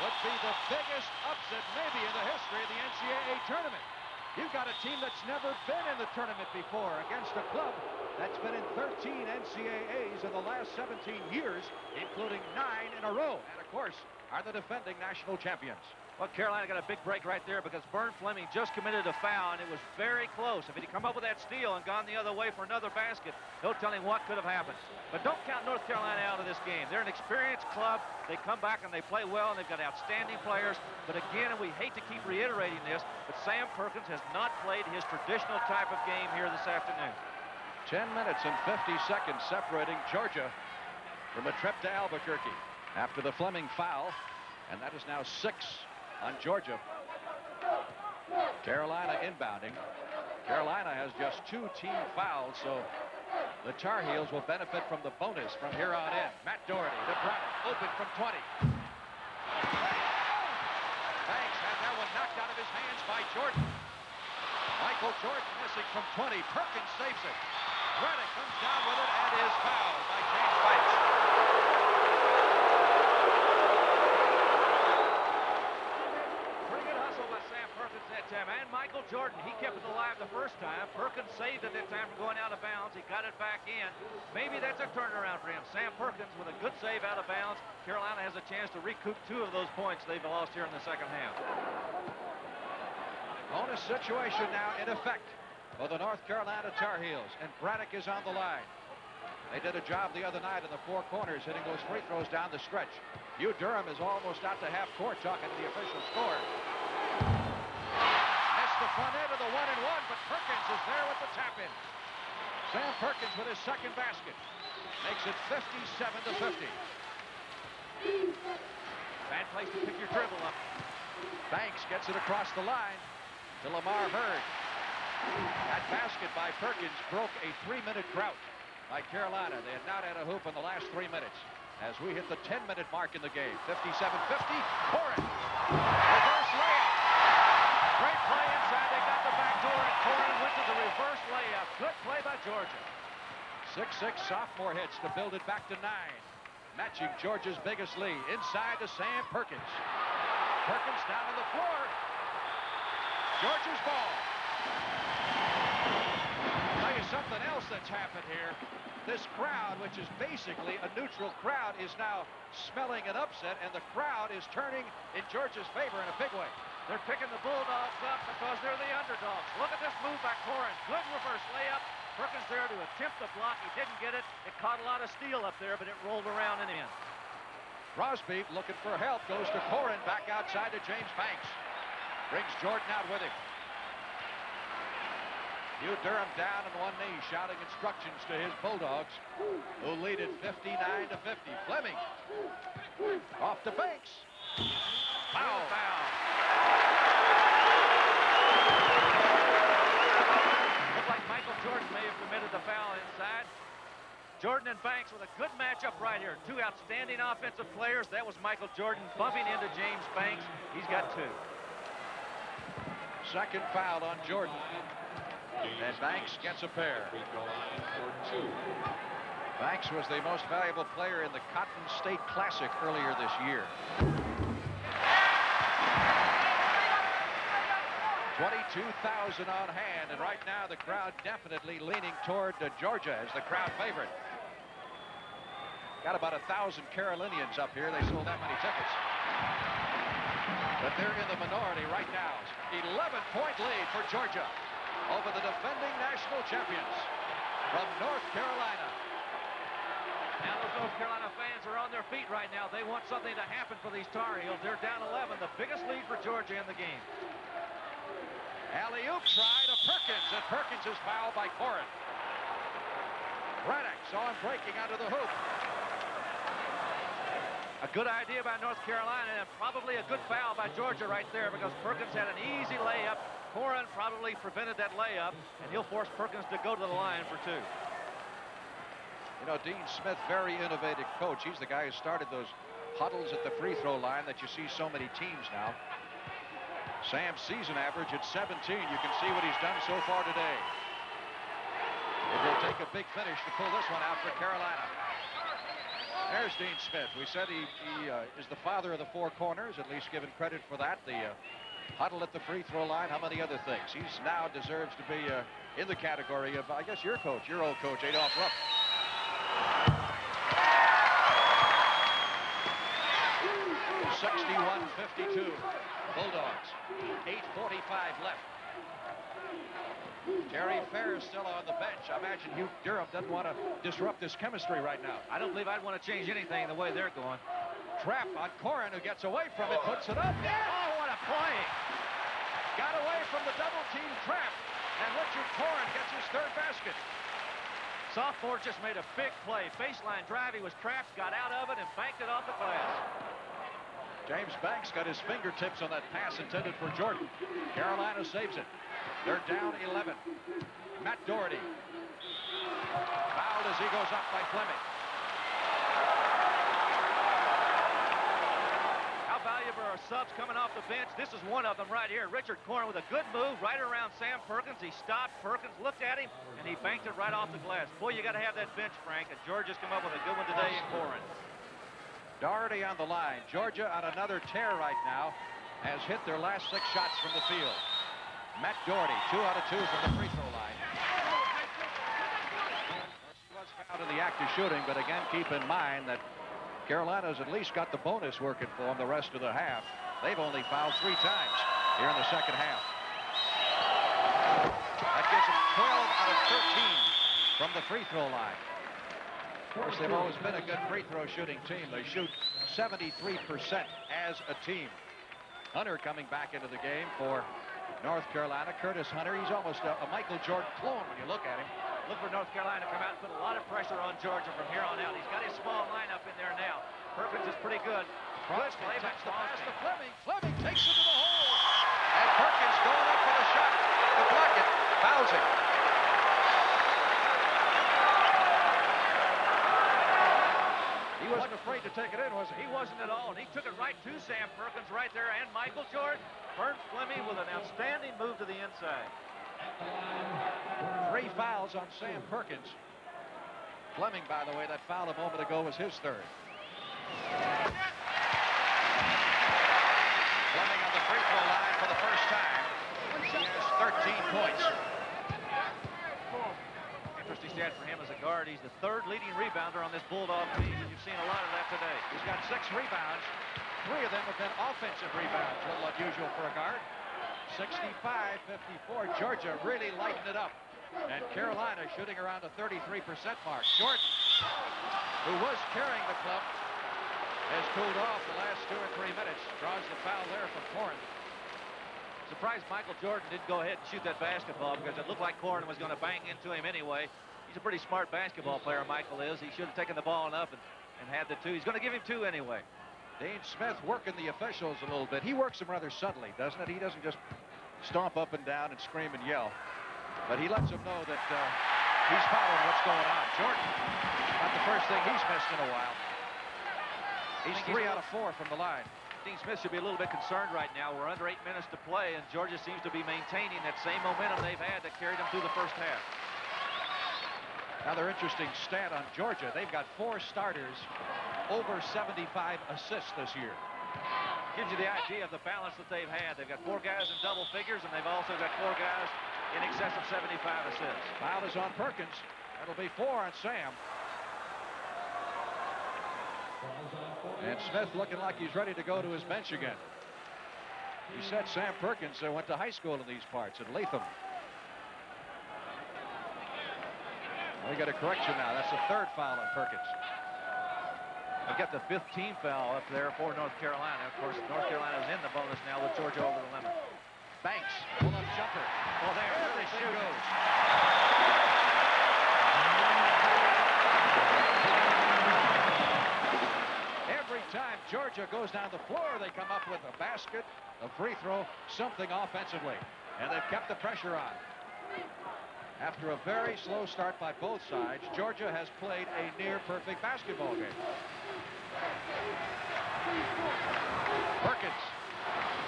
would be the biggest upset maybe in the history of the NCAA tournament. You've got a team that's never been in the tournament before against a club that's been in 13 NCAAs in the last 17 years, including 9 in a row. And, of course, are the defending national champions. Well, Carolina got a big break right there because Vern Fleming just committed a foul, and it was very close. If he'd come up with that steal and gone the other way for another basket, no telling what could have happened. But don't count North Carolina out of this game. They're an experienced club. They come back and they play well, and they've got outstanding players. But again, and we hate to keep reiterating this, but Sam Perkins has not played his traditional type of game here this afternoon. 10 minutes and 50 seconds separating Georgia from a trip to Albuquerque after the Fleming foul, and that is now 6 on Georgia. Carolina inbounding. Carolina has just 2 team fouls, so the Tar Heels will benefit from the bonus from here on in. Matt Dougherty to Braddock, open from 20. Banks had that one knocked out of his hands by Jordan. Michael Jordan missing from 20. Perkins saves it. Braddock comes down with it and is fouled by James Banks. And Michael Jordan, he kept it alive the first time. Perkins saved it that time from going out of bounds. He got it back in. Maybe that's a turnaround for him. Sam Perkins with a good save out of bounds. Carolina has a chance to recoup 2 of those points they've lost here in the second half. Bonus situation now in effect for the North Carolina Tar Heels, and Braddock is on the line. They did a job the other night in the 4 corners, hitting those free throws down the stretch. Hugh Durham is almost out to half court talking to the official score. The front end of the 1-and-1, but Perkins is there with the tap-in. Sam Perkins with his second basket makes it 57-50. Bad place to pick your dribble up. Banks gets it across the line to Lamar Hurd. That basket by Perkins broke a 3-minute drought by Carolina. They had not had a hoop in the last 3 minutes as we hit the 10-minute mark in the game. 57-50. Corin. Reverse layup. Great play inside. They got the back door, and Corin went to the reverse layup. Good play by Georgia. 6'6" sophomore hits to build it back to 9. Matching Georgia's biggest lead. Inside to Sam Perkins. Perkins down on the floor. Georgia's ball. I'll tell you something else that's happened here. This crowd, which is basically a neutral crowd, is now smelling an upset, and the crowd is turning in Georgia's favor in a big way. They're picking the Bulldogs up because they're the underdogs. Look at this move by Corin. Good reverse layup. Perkins there to attempt the block. He didn't get it. It caught a lot of steel up there, but it rolled around and in. Crosby looking for help. Goes to Corin. Back outside to James Banks. Brings Jordan out with him. Hugh Durham down on one knee, shouting instructions to his Bulldogs, who lead it 59-50. Fleming off to Banks. Foul. Looked like Michael Jordan may have committed the foul inside. Jordan and Banks with a good matchup right here. 2 outstanding offensive players. That was Michael Jordan bumping into James Banks. He's got 2. Second foul on Jordan. And Banks gets a pair. Banks was the most valuable player in the Cotton State Classic earlier this year. 22,000 on hand, and right now the crowd definitely leaning toward Georgia as the crowd favorite. Got about 1,000 Carolinians up here. They sold that many tickets. But they're in the minority right now. 11-point lead for Georgia over the defending national champions from North Carolina. Now those North Carolina fans are on their feet right now. They want something to happen for these Tar Heels. They're down 11, the biggest lead for Georgia in the game. Alley-oop try to Perkins, and Perkins is fouled by Corin. Braddock saw him breaking under the hoop. A good idea by North Carolina, and probably a good foul by Georgia right there because Perkins had an easy layup. Corin probably prevented that layup, and he'll force Perkins to go to the line for 2. You know, Dean Smith, very innovative coach. He's the guy who started those huddles at the free throw line that you see so many teams now. Sam's season average at 17. You can see what he's done so far today. It will take a big finish to pull this one out for Carolina. There's Dean Smith. We said he is the father of the four corners, at least given credit for that. The huddle at the free throw line, how many other things. He's now deserves to be in the category of, I guess, your coach, your old coach, Adolph Rupp. (61-52). Bulldogs. 8:45 left. Terry Fair is still on the bench. I imagine Hugh Durham doesn't want to disrupt this chemistry right now. I don't believe I'd want to change anything the way they're going. Trap on Corrin, who gets away from it, puts it up. Oh, what a play! Got away from the double-team trap, and Richard Corrin gets his third basket. Sophomore just made a big play. Baseline drive, he was trapped, got out of it, and banked it off the glass. James Banks got his fingertips on that pass intended for Jordan. Carolina saves it. They're down 11. Matt Dougherty. Fouled as he goes up by Fleming. How valuable are subs coming off the bench? This is one of them right here. Richard Corrin with a good move right around Sam Perkins. He stopped. Perkins looked at him, and he banked it right off the glass. Boy, you got to have that bench, Frank, and Georgia's come up with a good one today in Corrin. Dougherty on the line. Georgia on another tear right now has hit their last 6 shots from the field. Matt Dougherty, 2 out of 2 from the free throw line. He was fouled in the act of shooting, but again, keep in mind that Carolina's at least got the bonus working for them the rest of the half. They've only fouled 3 times here in the second half. That gives them 12 out of 13 from the free throw line. Of course, they've always been a good free throw shooting team. They shoot 73% as a team. Hunter coming back into the game for North Carolina. Curtis Hunter, he's almost a Michael Jordan clone when you look at him. Look for North Carolina to come out and put a lot of pressure on Georgia from here on out. He's got his small lineup in there now. Perkins is pretty good. Crosby takes the pass to Fleming. Fleming takes it to the hole. And Perkins going up for the shot to block it. Fouls it. He wasn't afraid to take it in, was he? He wasn't at all. And he took it right to Sam Perkins right there and Michael Jordan. Vern Fleming with an outstanding move to the inside. 3 fouls on Sam Perkins. Fleming, by the way, that foul a moment ago was his third. Fleming on the free throw line for the first time. He has 13 points. Interesting stat for him as a guard. He's the 3rd leading rebounder on this Bulldog team, and you've seen a lot of that today. He's got 6 rebounds. 3 of them have been offensive rebounds. A little unusual for a guard. 65-54. Georgia really lighting it up. And Carolina shooting around the 33% mark. Jordan, who was carrying the club, has cooled off the last 2 or 3 minutes. Draws the foul there from Corrin. Surprised Michael Jordan didn't go ahead and shoot that basketball because it looked like Corrin was going to bang into him anyway. He's a pretty smart basketball player, Michael is. He should have taken the ball enough and had the 2. He's going to give him 2 anyway. Dean Smith working the officials a little bit. He works them rather subtly, doesn't it? He doesn't just stomp up and down and scream and yell. But he lets them know that he's following what's going on. Jordan, not the first thing he's missed in a while. He's 3 out of 4 from the line. Dean Smith should be a little bit concerned right now. We're under 8 minutes to play, and Georgia seems to be maintaining that same momentum they've had that carried them through the first half. Another interesting stat on Georgia. They've got 4 starters over 75 assists this year. Gives you the idea of the balance that they've had. They've got 4 guys in double figures, and they've also got 4 guys in excess of 75 assists. Foul is on Perkins. That'll be 4 on Sam. And Smith looking like he's ready to go to his bench again. He said Sam Perkins went to high school in these parts at Latham. We got a correction now. That's the 3rd foul on Perkins. They've got the 5th team foul up there for North Carolina. Of course, North Carolina's in the bonus now with Georgia over the limit. Banks, pull-up jumper. Well, there really goes. Every time Georgia goes down the floor, they come up with a basket, a free throw, something offensively. And they've kept the pressure on. After a very slow start by both sides, Georgia has played a near-perfect basketball game. Perkins,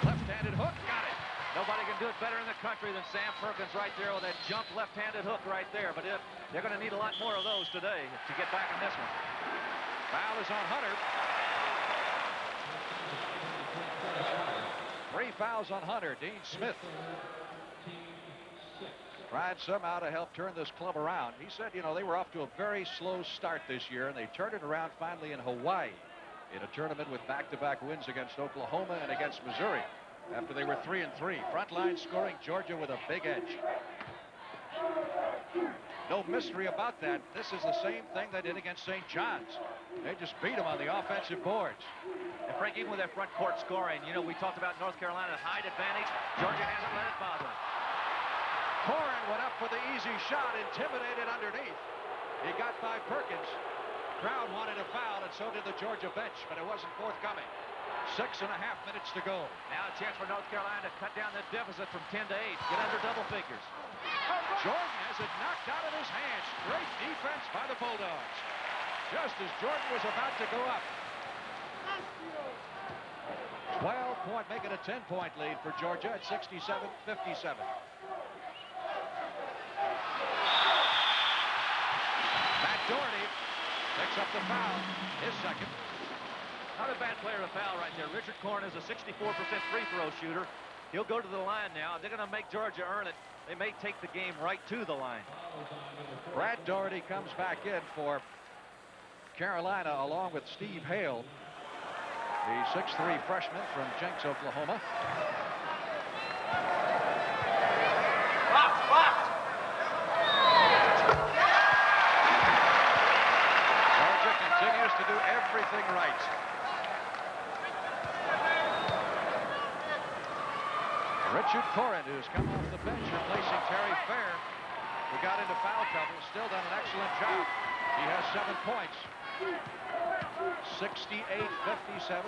left-handed hook, got it. Nobody can do it better in the country than Sam Perkins right there with that jump left-handed hook right there. But they're going to need a lot more of those today to get back in this one. Foul is on Hunter. 3 fouls on Hunter. Dean Smith tried somehow to help turn this club around. He said, you know, they were off to a very slow start this year, and they turned it around finally in Hawaii in a tournament with back-to-back wins against Oklahoma and against Missouri after they were 3-3. Frontline scoring, Georgia with a big edge. No mystery about that. This is the same thing they did against St. John's. They just beat them on the offensive boards. And Frank, even with that front court scoring, you know, we talked about North Carolina's height advantage. Georgia hasn't let it bother them. Corin went up for the easy shot, intimidated underneath. He got by Perkins. Crowd wanted a foul, and so did the Georgia bench, but it wasn't forthcoming. 6.5 minutes to go. Now a chance for North Carolina to cut down the deficit from 10 to 8. Get under double figures. Jordan has it knocked out of his hands. Great defense by the Bulldogs. Just as Jordan was about to go up. 12-point, making a 10-point lead for Georgia at 67-57. Matt Dougherty picks up the foul, his second. Not a bad player to foul right there. Richard Corn is a 64% free throw shooter. He'll go to the line now. They're going to make Georgia earn it. They may take the game right to the line. Brad Dougherty comes back in for Carolina along with Steve Hale, the 6'3" freshman from Jenks, Oklahoma. Georgia continues to do everything right. Richard Corrin, who's come off the bench, replacing Terry Fair, who got into foul trouble, still done an excellent job. He has 7 points. 68-57.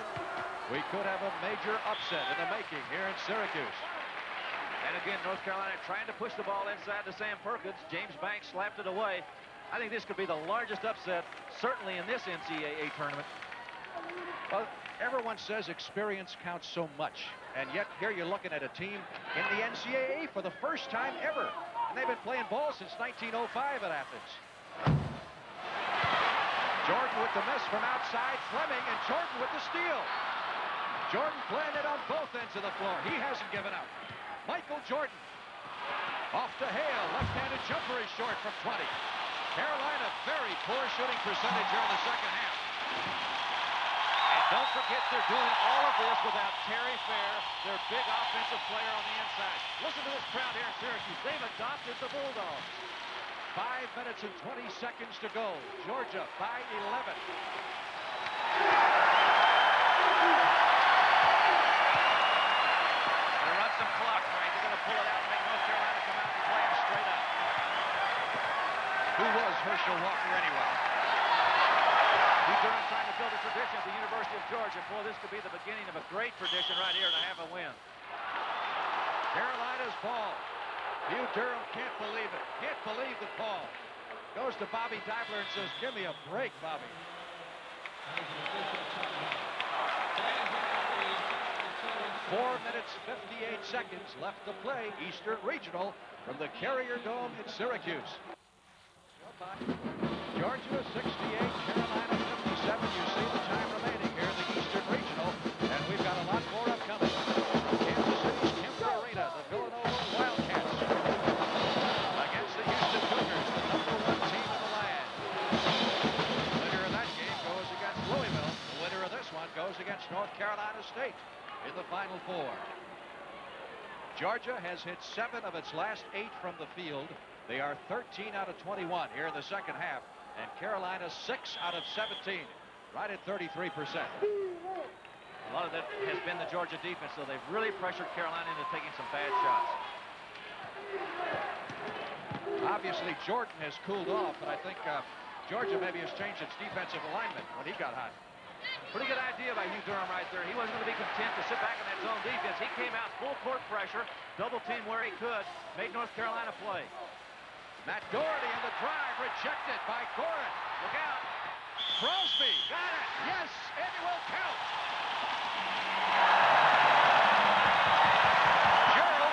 We could have a major upset in the making here in Syracuse. And again, North Carolina trying to push the ball inside to Sam Perkins. James Banks slapped it away. I think this could be the largest upset, certainly in this NCAA tournament. Well, everyone says experience counts so much, and yet here you're looking at a team in the NCAA for the first time ever, and they've been playing ball since 1905 at Athens. Jordan with the miss from outside, Fleming, and Jordan with the steal. Jordan playing it on both ends of the floor. He hasn't given up. Michael Jordan off to Hale. Left-handed jumper is short from 20. Carolina, very poor shooting percentage here in the second half. And don't forget, they're doing all of this without Terry Fair, their big offensive player on the inside. Listen to this crowd here in Syracuse. They've adopted the Bulldogs. 5 minutes and 20 seconds to go. Georgia by 11. They run some clock, right? They're going to pull it out and make North Carolina come out and play them straight up. Who was Herschel Walker anyway? Hugh Durham trying to build a tradition at the University of Georgia. Boy, this could be the beginning of a great tradition right here to have a win. Carolina's ball. Hugh Durham can't believe it. Can't believe the call. Goes to Bobby Dibler and says, give me a break, Bobby. Four minutes, 58 seconds left to play. Eastern Regional from the Carrier Dome in Syracuse. Georgia 68, Carolina 57. You see the time remaining here in the Eastern Regional, and we've got a lot more upcoming. From Kansas City's Kemper Arena, the Villanova Wildcats against the Houston Cougars, the #1 team in the land. The winner of that game goes against Louisville. The winner of this one goes against North Carolina State in the Final Four. Georgia has hit 7 of its last 8 from the field. They are 13 out of 21 here in the second half, and Carolina 6 out of 17, right at 33%. A lot of that has been the Georgia defense, so they've really pressured Carolina into taking some bad shots. Obviously, Jordan has cooled off, but I think Georgia maybe has changed its defensive alignment when he got hot. Pretty good idea by Hugh Durham right there. He wasn't going to be content to sit back in that zone defense. He came out full court pressure, double team where he could, made North Carolina play. Matt Dougherty on the drive, rejected by Corrin. Look out. Crosby. Got it. Yes, it will count. Gerald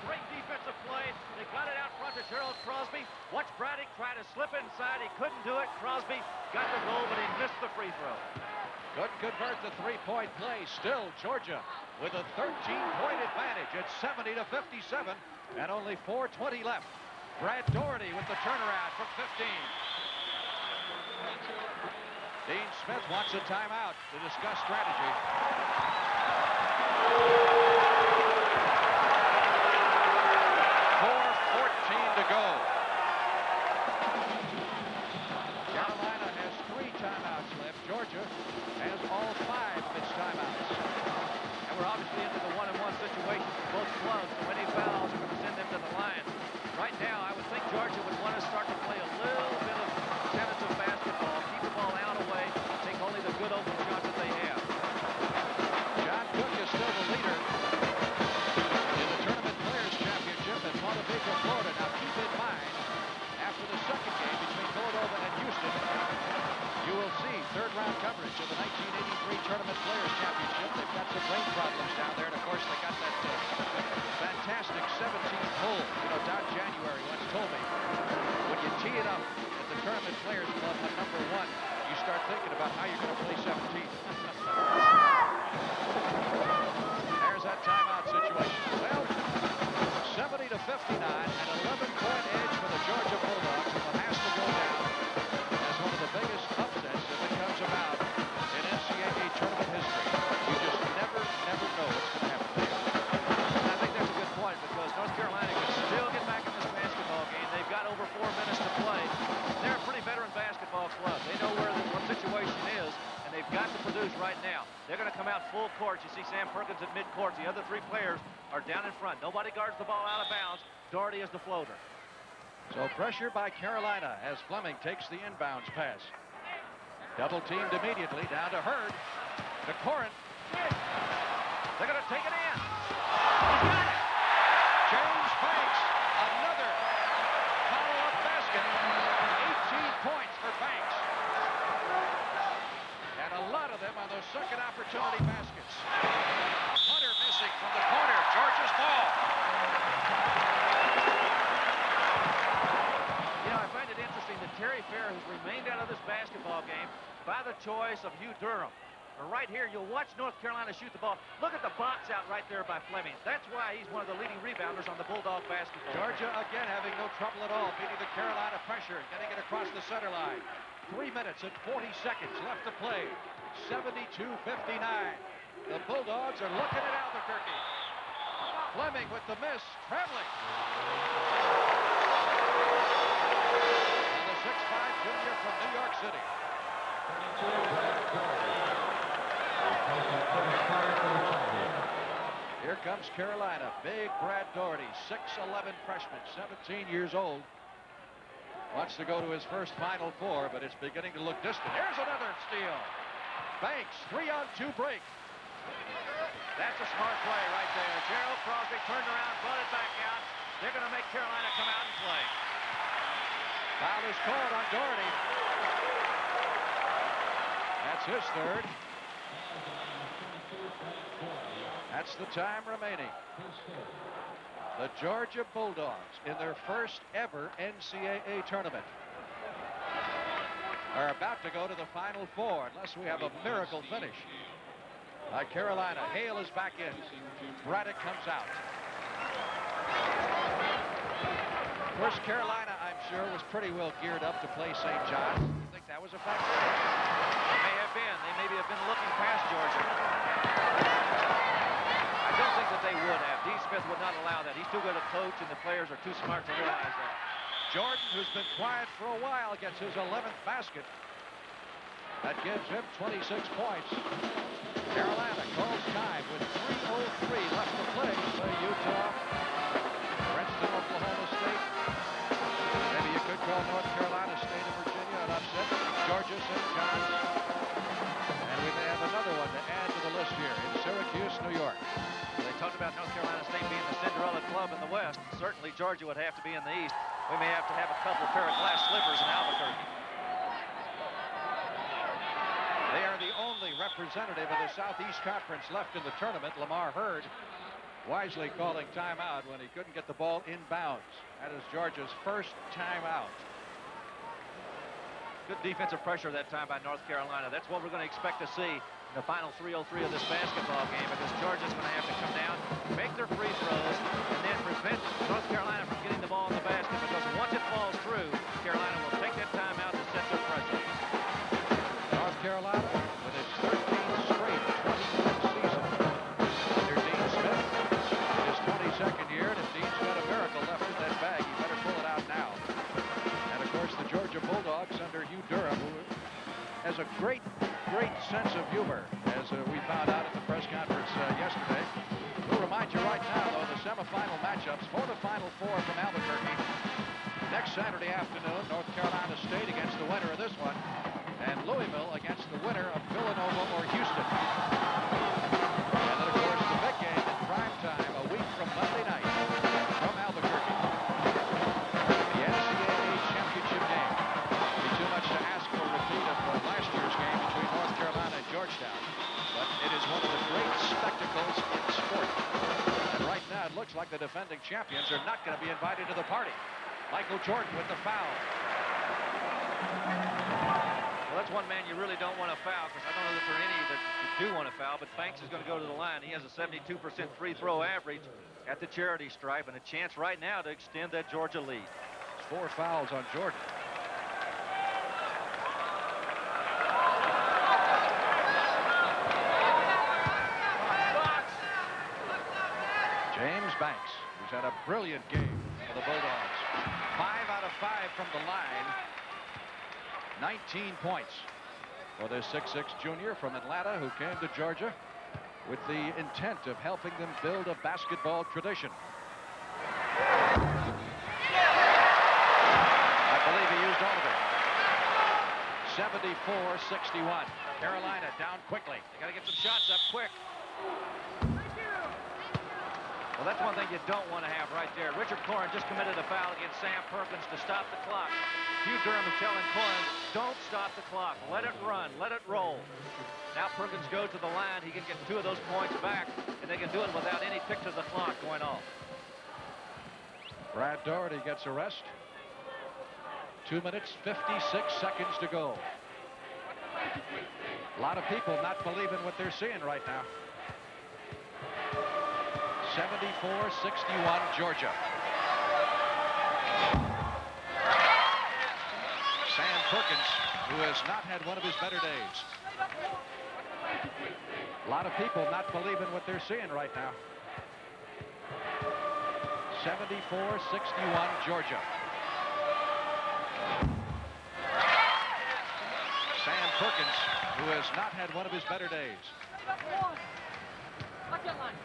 Great defensive play. They got it out front to Gerald Crosby. Watch Braddock try to slip inside. He couldn't do it. Crosby got the goal, but he missed the free throw. Couldn't convert the three-point play. Still Georgia with a 13-point advantage. It's 70-57 and only 4:20 left. Brad Dougherty with the turnaround from 15. Dean Smith wants a timeout to discuss strategy. 4:14 to go. Carolina has 3 timeouts left. Georgia has all 5 of its timeouts. And we're obviously into the 1-on-1 situation for both clubs, so any fouls are going to send them to the line. Right now, I would think Georgia would want to start to play a little bit of tentative basketball, keep the ball out of the way, take only the good open shots that they have. John Cook is still the leader in the Tournament Players Championship at Ponte Vedra, Florida. Now keep in mind, after the second game between Villanova and Houston, you will see third-round coverage of the 1983 Tournament Players Championship. They've got some rain problems down there, and of course they got that fantastic 17th hole. You know, Don January once told me, when you tee it up at the Tournament Players Club on number 1, you start thinking about how you're going to play 17. There's that timeout situation. Well, 70-59, an 11-point edge for the Georgia Bulldogs, and what has to go down as one of the biggest upsets if it comes about in NCAA tournament history. You just never know what's going to happen there. And I think that's a good point, because North Carolina can still get back in this basketball game. They've got over 4 minutes to play. They're a pretty veteran basketball club. They know what situation is, and they've got to produce right now. They're going to come out full court. You see Sam Perkins at midcourt. The other 3 players are down in front. Nobody guards the ball out of bounds. Dougherty is the floater. So pressure by Carolina as Fleming takes the inbounds pass. Double teamed immediately, down to Hurd. To Corin. They're going to take it in. He's got it. James Banks, another follow-up basket. 18 points for Banks. And a lot of them on those second opportunity baskets. Hunter missing from the corner. Georgia's ball. You know, I find it interesting that Terry Fair has remained out of this basketball game by the choice of Hugh Durham. But right here, you'll watch North Carolina shoot the ball. Look at the box out right there by Fleming. That's why he's one of the leading rebounders on the Bulldog basketball. Georgia again having no trouble at all, beating the Carolina pressure, getting it across the center line. 3 minutes and 40 seconds left to play. 72-59. The Bulldogs are looking at Albuquerque. Fleming with the miss, traveling. And the 6'5" junior from New York City. Here comes Carolina. Big Brad Dougherty, 6'11" freshman, 17 years old. Wants to go to his first Final Four, but it's beginning to look distant. Here's another steal. Banks, 3-on-2 break. That's a smart play right there. Gerald Crosby turned around, brought it back out. They're going to make Carolina come out and play. Foul is called on Dougherty. That's his third. That's the time remaining. The Georgia Bulldogs, in their first ever NCAA tournament, are about to go to the Final Four unless we have a miracle finish. By Carolina, Hale is back in. Braddock comes out. Of course, Carolina, I'm sure, was pretty well geared up to play St. John's. You think that was a factor? It may have been. They maybe have been looking past Georgia. I don't think that they would have. Dean Smith would not allow that. He's too good a coach, and the players are too smart to realize that. Jordan, who's been quiet for a while, gets his 11th basket. That gives him 26 points. Carolina calls time with 3:03 left to play. So Utah, Princeton, Oklahoma State. Maybe you could call North Carolina, State of Virginia an upset. Georgia, St. John's. And we may have another one to add to the list here in Syracuse, New York. They talked about North Carolina State being the Cinderella club in the West. Certainly Georgia would have to be in the East. We may have to have a couple pair of glass slippers in Albuquerque. They are the only representative of the Southeast Conference left in the tournament. Lamar Hurd wisely calling timeout when he couldn't get the ball inbounds. That is Georgia's first timeout. Good defensive pressure that time by North Carolina. That's what we're going to expect to see in the final 3:03 of this basketball game, because Georgia's going to have to come down, make their free throws, and then prevent North Carolina from getting the ball in the basket, because once it falls through, Carolina will take that timeout to set their pressure. North Carolina with its 13th straight 20-win season under Dean Smith in his 22nd year, and if Dean's got a miracle left in that bag, he better pull it out now. And of course the Georgia Bulldogs under Hugh Durham, who has a great sense of humor, as we found out at the press conference yesterday. We'll remind you right now, though, the semifinal matchups for the Final Four from Albuquerque. Next Saturday afternoon, North Carolina State against the winner of this one, and Louisville against the winner of Villanova or Houston. And then, of course, the big game in prime time a week from Monday night from Albuquerque. The NCAA championship game. It'd be too much to ask for a repeat of last year's game between North Carolina and Georgetown, but it is one of the great spectacles in sport. And right now it looks like the defending champions are not going to be invited to the party. Michael Jordan with the foul. Well, that's one man you really don't want to foul, because I don't know that there are any that you do want to foul, but Banks is going to go to the line. He has a 72% free throw average at the charity stripe, and a chance right now to extend that Georgia lead. 4 fouls on Jordan. James Banks, who's had a brilliant game for the Bulldogs. 5 out of 5 from the line. 19 points for this 6'6" junior from Atlanta, who came to Georgia with the intent of helping them build a basketball tradition. I believe he used all of it. 74-61. Carolina down quickly. They got to get some shots up quick. Well, that's one thing you don't want to have right there. Richard Corin just committed a foul against Sam Perkins to stop the clock. Hugh Durham is telling Corin, don't stop the clock. Let it run. Let it roll. Now Perkins goes to the line. He can get 2 of those points back, and they can do it without any tick to the clock going off. Brad Dougherty gets a rest. 2 minutes, 56 seconds to go. A lot of people not believing what they're seeing right now. 74-61 Georgia. Sam Perkins, who has not had one of his better days. A lot of people not believing what they're seeing right now. 74-61 Georgia. Sam Perkins, who has not had one of his better days.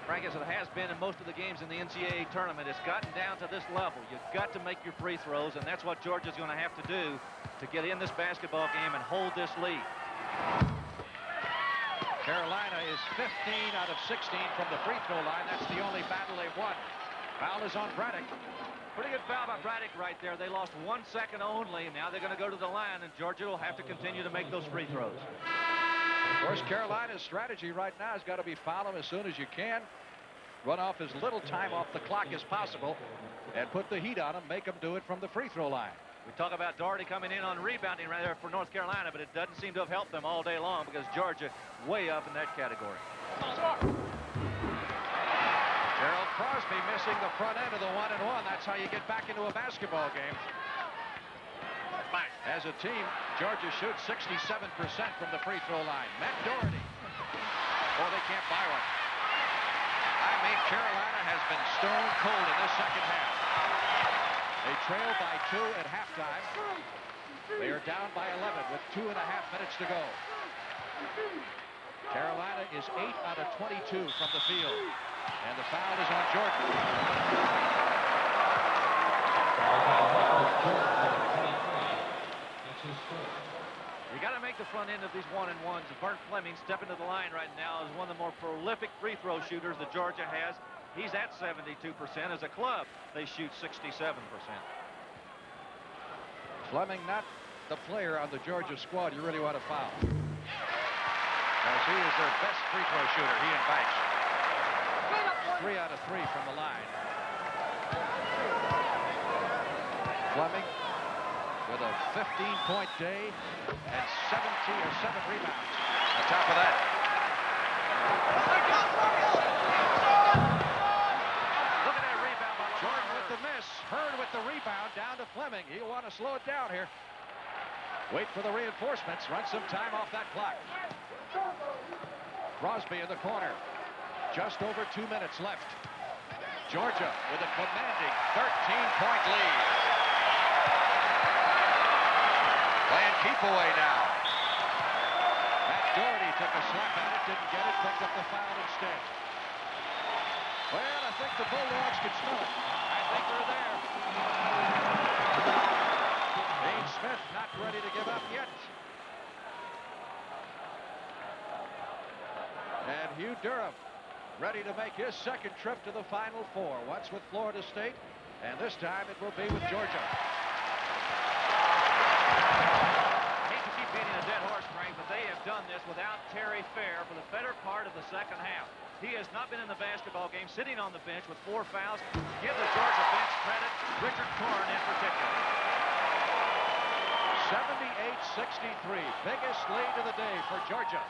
Frank, as it has been in most of the games in the NCAA tournament, it's gotten down to this level. You've got to make your free throws, and that's what Georgia's going to have to do to get in this basketball game and hold this lead. Carolina is 15 out of 16 from the free throw line. That's the only battle they've won. Foul is on Braddock. Pretty good foul by Braddock right there. They lost 1 second only. Now they're going to go to the line, and Georgia will have to continue to make those free throws. Of course, Carolina's strategy right now has got to be foul them as soon as you can. Run off as little time off the clock as possible and put the heat on them, make them do it from the free throw line. We talk about Dougherty coming in on rebounding right there for North Carolina, but it doesn't seem to have helped them all day long because Georgia way up in that category. Gerald Crosby missing the front end of the 1-and-1. That's how you get back into a basketball game. As a team, Georgia shoots 67% from the free throw line. Matt Dougherty. Oh, they can't buy one. I mean, Carolina has been stone cold in this second half. They trail by 2 at halftime. They are down by 11 with 2.5 minutes to go. Carolina is 8 out of 22 from the field. And the foul is on Jordan. You got to make the front end of these 1-and-1s. Vern Fleming stepping to the line right now is one of the more prolific free throw shooters that Georgia has. He's at 72%. As a club, they shoot 67%. Fleming not the player on the Georgia squad you really want to foul. As he is their best free throw shooter, he and Banks. 3 out of 3 from the line. Fleming with a 15-point day and 7 rebounds. On top of that, look at that rebound by Jordan with the miss. Vern with the rebound down to Fleming. He'll want to slow it down here. Wait for the reinforcements. Run some time off that clock. Crosby in the corner. Just over 2 minutes left. Georgia with a commanding 13-point lead. Playing keep away now. Matt Dougherty took a slap at it, didn't get it, picked up the foul instead. Well, I think the Bulldogs can smell it. I think they're there. Dean Smith not ready to give up yet. And Hugh Durham ready to make his second trip to the Final Four. Once with Florida State, and this time it will be with Georgia. Hate to keep beating a dead horse, Frank, but they have done this without Terry Fair for the better part of the second half. He has not been in the basketball game, sitting on the bench with 4 fouls. Give the Georgia bench credit, Richard Corn in particular. 78-63, biggest lead of the day for Georgia.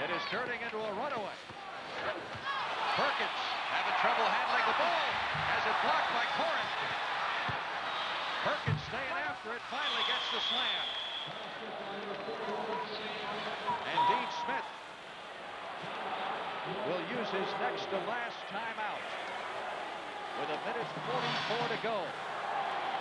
It is turning into a runaway. Perkins having trouble handling the ball. Has it blocked by Corn. Perkins staying after it, finally gets the slam. And Dean Smith will use his next to last timeout with 1:44 to go.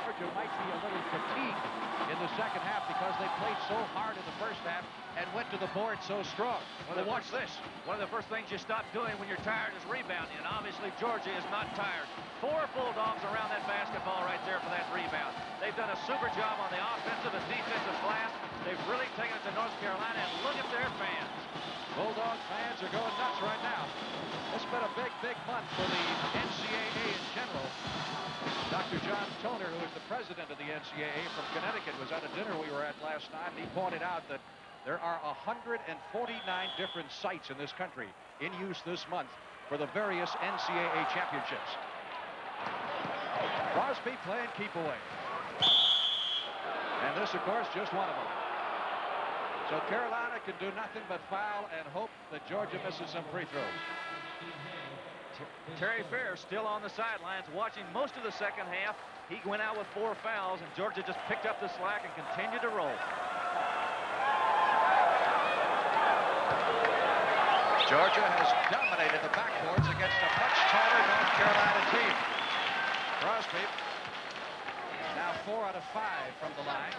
Georgia might be a little fatigued in the second half because they played so hard in the first half and went to the board so strong. Well, watch this. One of the first things you stop doing when you're tired is rebounding, and obviously Georgia is not tired. 4 Bulldogs around that basketball right there for that rebound. They've done a super job on the offensive and defensive glass. They've really taken it to North Carolina, and look at their fans. Bulldog fans are going nuts right now. It's been a big, big month for the NCAA in general. Dr. John Toner, who is the president of the NCAA from Connecticut, was at a dinner we were at last night, and he pointed out that there are 149 different sites in this country in use this month for the various NCAA championships. Crosby playing keep away. And this, of course, just one of them. So Carolina can do nothing but foul and hope that Georgia misses some free throws. Terry Fair still on the sidelines watching most of the second half. He went out with 4 fouls, and Georgia just picked up the slack and continued to roll. Georgia has dominated the backboards against a much taller North Carolina team. Crosby now 4 out of 5 from the line.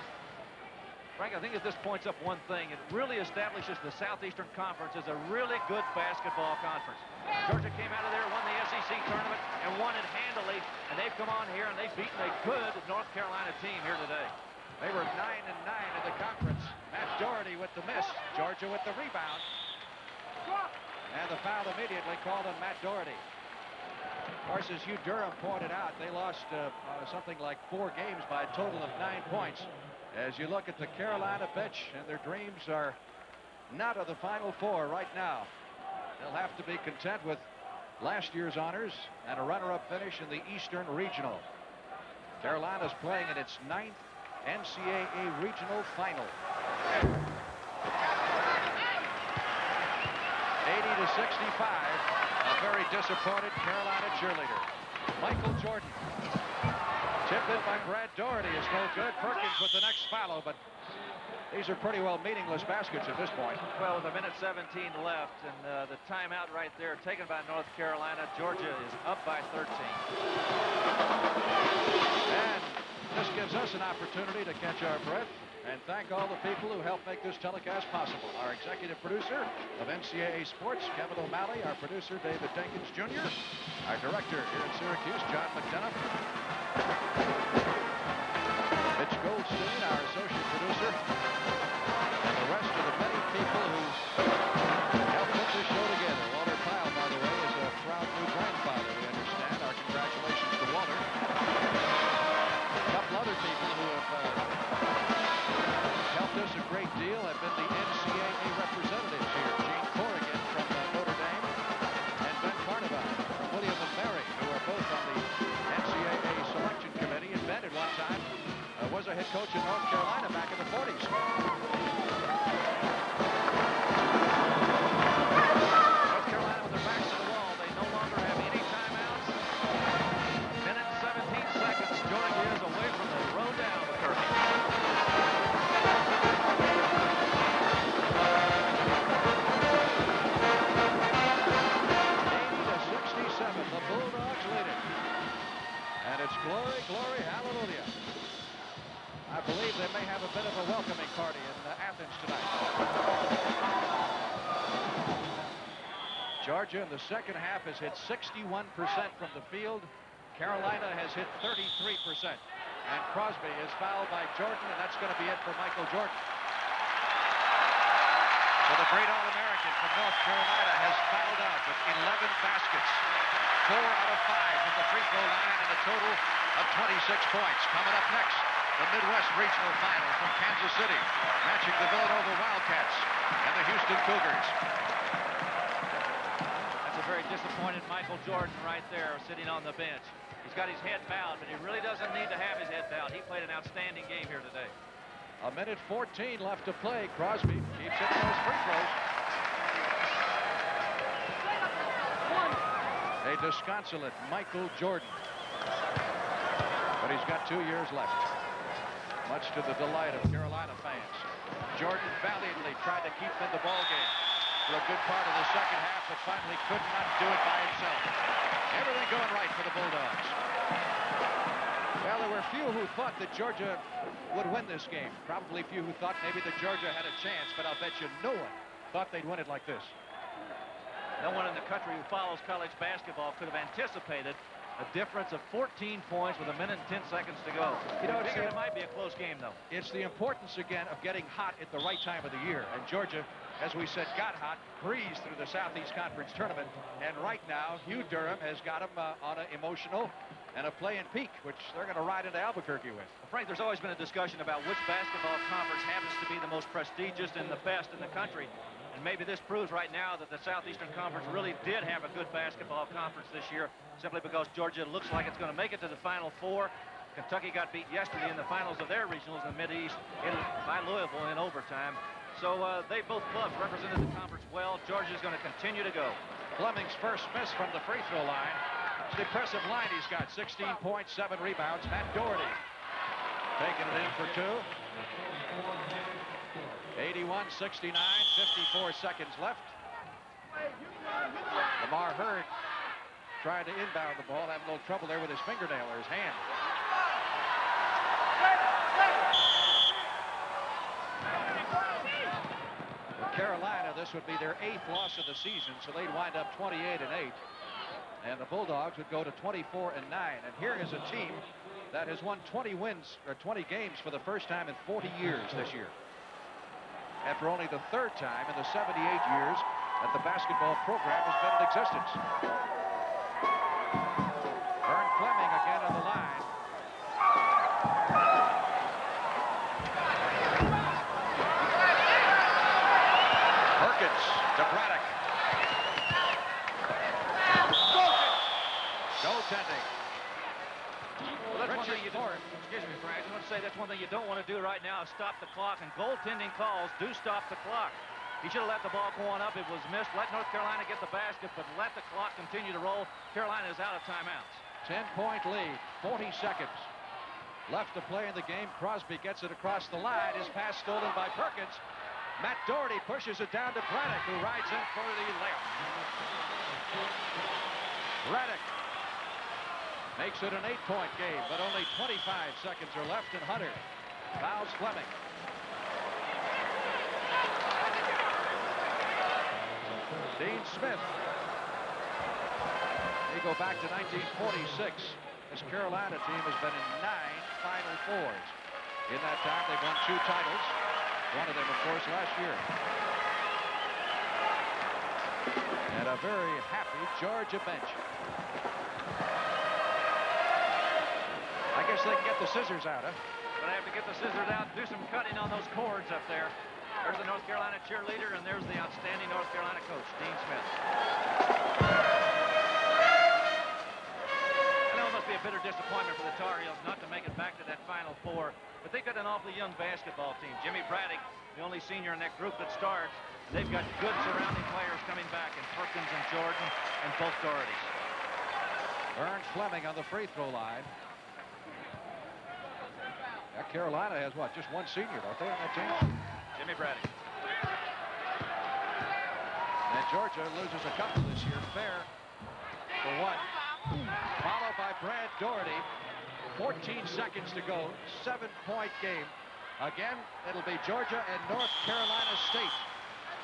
Frank, I think this points up one thing. It really establishes the Southeastern Conference as a really good basketball conference. Georgia came out of there, won the SEC tournament, and won it handily. And they've come on here and they've beaten a good North Carolina team here today. They were 9-9 in the conference. Matt Dougherty with the miss. Georgia with the rebound. And the foul immediately called on Matt Dougherty. Of course, as Hugh Durham pointed out, they lost something like 4 games by a total of 9 points. As you look at the Carolina bench, and their dreams are not of the Final Four right now. They'll have to be content with last year's honors and a runner-up finish in the Eastern Regional. Carolina's playing in its 9th NCAA Regional Final. 80-65, a very disappointed Carolina cheerleader. Michael Jordan. Tipped in by Brad Dougherty is no good. Perkins with the next follow, but these are pretty well meaningless baskets at this point. Well, with 1:17 left, and the timeout right there taken by North Carolina, Georgia is up by 13. And this gives us an opportunity to catch our breath and thank all the people who helped make this telecast possible. Our executive producer of NCAA Sports, Kevin O'Malley, our producer, David Jenkins Jr., our director here in Syracuse, John McDonough, Mitch Goldstein, our associate producer, and the rest of the many people who helped put this show together. Walter Pyle, by the way, is a proud new grandfather, we understand. Our congratulations to Walter. A couple other people who have helped us a great deal have been the NCAA representatives here. Gene Corrigan from Notre Dame and Ben Carnevale. coach in North Carolina back in the 40s. North Carolina with their backs to the wall. They no longer have any timeouts. A minute and 17 seconds. Georgia is away from the row to Albuquerque. 80-67. The Bulldogs lead it. And it's glory, glory, hallelujah. I believe they may have a bit of a welcoming party in Athens tonight. Georgia in the second half has hit 61% from the field. Carolina has hit 33%. And Crosby is fouled by Jordan, and that's going to be it for Michael Jordan. So the great All-American from North Carolina has fouled out with 11 baskets. 4 out of 5 from the free throw line and a total of 26 points. Coming up next, the Midwest Regional Final from Kansas City, matching the Villanova Wildcats and the Houston Cougars. That's a very disappointed Michael Jordan right there sitting on the bench. He's got his head bowed, but he really doesn't need to have his head bowed. He played an outstanding game here today. A minute 14 left to play. Crosby keeps hitting those free throws. A disconsolate Michael Jordan. But he's got 2 years left. Much to the delight of Carolina fans. Jordan valiantly tried to keep in the ball game for a good part of the second half, but finally could not do it by himself. Everything going right for the Bulldogs. Well, there were few who thought that Georgia would win this game. Probably few who thought maybe that Georgia had a chance, but I'll bet you no one thought they'd win it like this. No one in the country who follows college basketball could have anticipated a difference of 14 points with a minute and 10 seconds to go. You know, it might be a close game, though. It's the importance, again, of getting hot at the right time of the year. And Georgia, as we said, got hot, breezed through the Southeast Conference tournament. And right now, Hugh Durham has got him on an emotional and a play-in peak, which they're going to ride into Albuquerque with. Well, Frank, there's always been a discussion about which basketball conference happens to be the most prestigious and the best in the country. And maybe this proves right now that the Southeastern Conference really did have a good basketball conference this year, simply because Georgia looks like it's going to make it to the Final Four. Kentucky got beat yesterday in the finals of their regionals in the Mid-East by Louisville in overtime. So they both clubs represented the conference well. Georgia's going to continue to go. Fleming's first miss from the free throw line. It's an impressive line he's got. 16 points, 7 rebounds. Matt Dougherty taking it in for 2. 81-69, 54 seconds left. Lamar Hurd trying to inbound the ball, having a little trouble there with his fingernail or his hand. For Carolina, this would be their 8th loss of the season, so they'd wind up 28-8. And the Bulldogs would go to 24-9. And here is a team that has won 20 wins, or 20 games for the first time in 40 years this year. After only the 3rd time in the 78 years that the basketball program has been in existence. Vern Fleming again on the line. Perkins to Braddock. Goaltending. Well, that's one thing you don't, excuse me, Frank. I want to say that's one thing you don't want to do right now is stop the clock, and goaltending calls do stop the clock. He should have let the ball go on up. It was missed. Let North Carolina get the basket, but let the clock continue to roll. Carolina is out of timeouts. 10-point lead, 40 seconds left to play in the game. Crosby gets it across the line. His pass stolen by Perkins. Matt Dougherty pushes it down to Braddock, who rides in for the layup. Braddock makes it an 8-point game, but only 25 seconds are left, and Hunter fouls Fleming. Dean Smith. They go back to 1946. This Carolina team has been in 9 Final Fours. In that time, they've won 2 titles. One of them, of course, last year. And a very happy Georgia bench. I guess they can get the scissors out, huh? But I have to get the scissors out and do some cutting on those cords up there. There's the North Carolina cheerleader, and there's the outstanding North Carolina coach, Dean Smith. I know it must be a bitter disappointment for the Tar Heels not to make make it back to that Final Four. But they've got an awfully young basketball team. Jimmy Braddock, the only senior in that group that starts. And they've got good surrounding players coming back in Perkins and Jordan and both Doughertys. Vern Fleming on the free throw line. Yeah, Carolina has what? Just one senior, don't they, on that team? Jimmy Braddock. And Georgia loses a couple this year. Fair for one. Followed by Brad Dougherty. 14 seconds to go. 7-point game. Again, it'll be Georgia and North Carolina State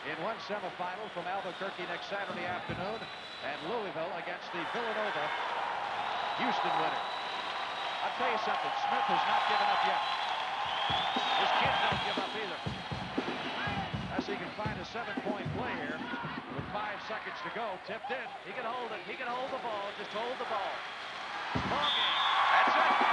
in one semifinal from Albuquerque next Saturday afternoon. And Louisville against the Villanova Houston winner. I'll tell you something. Smith has not given up yet. His kids don't give up either. As he can find a 7-point play here with 5 seconds to go. Tipped in. He can hold it. He can hold the ball. Just hold the ball. Ball game. That's it.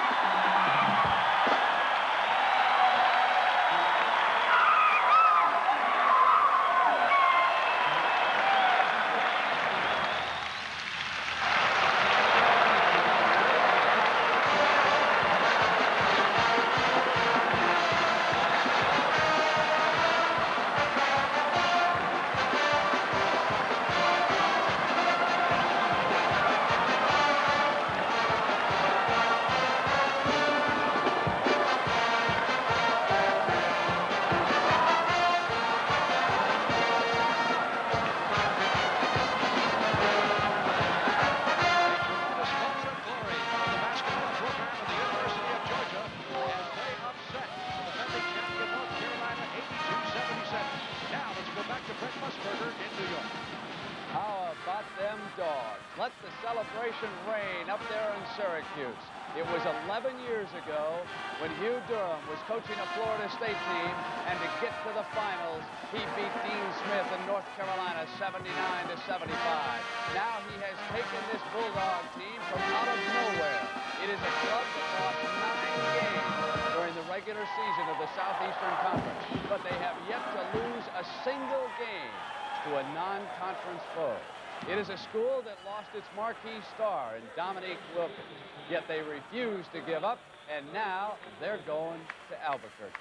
Let the celebration reign up there in Syracuse. It was 11 years ago when Hugh Durham was coaching a Florida State team, and to get to the finals, he beat Dean Smith in North Carolina 79-75. Now he has taken this Bulldog team from out of nowhere. It is a club that lost 9 games during the regular season of the Southeastern Conference, but they have yet to lose a single game to a non-conference foe. It is a school that lost its marquee star in Dominique Wilkins, yet they refuse to give up, and now they're going to Albuquerque.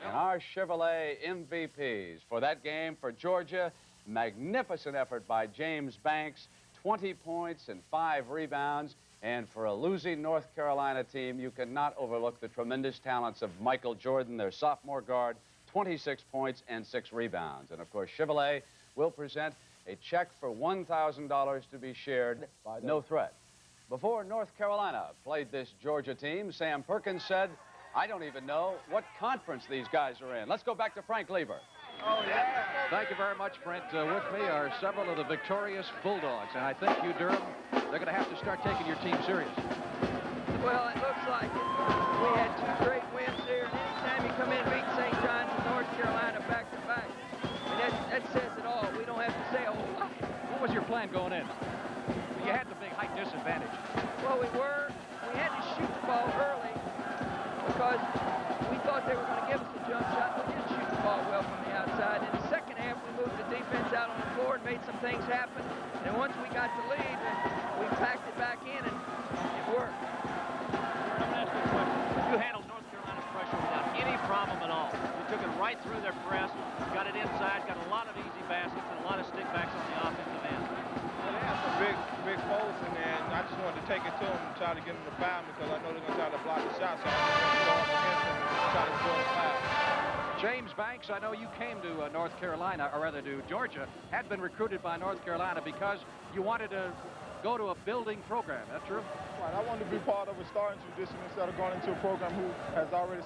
And our Chevrolet MVPs for that game for Georgia, magnificent effort by James Banks, 20 points and 5 rebounds. And for a losing North Carolina team, you cannot overlook the tremendous talents of Michael Jordan, their sophomore guard, 26 points and 6 rebounds. And, of course, Chevrolet will present a check for $1,000 to be shared by No Threat. Before North Carolina played this Georgia team, Sam Perkins said, "I don't even know what conference these guys are in." Let's go back to Frank Lieber. Oh, yeah. Thank you very much, Brent. With me are several of the victorious Bulldogs, and I think you, Durham, they're going to have to start taking your team serious. Well, it looks like it. We had 2 great wins here, and anytime you come in and beat St. John's and North Carolina back-to-back, I mean, that says it all. We don't have to say a whole lot. What was your plan going in? You had the big height disadvantage. Well, we had to shoot the ball early because we thought they were going to give us a jump shot. We did shoot the ball well from the outside. In the second half, we moved the defense out on the floor and made some things happen. And once we got the lead, we packed it back in, and it worked. I'm going to ask you a question. You handled North Carolina's pressure without any problem at all. You took it right through their press, got it inside, got a lot of easy baskets and a lot of stickbacks on the offensive end. Well, they have some big folks in there, and I just wanted to take it to them and try to get them to foul because I know they're going to try to block the shot, so I'm going to go up against them and try to score a foul. James Banks, I know you came to North Carolina, or rather to Georgia, had been recruited by North Carolina because you wanted to go to a building program. That's true? Right, I wanted to be part of a starting tradition instead of going into a program who has already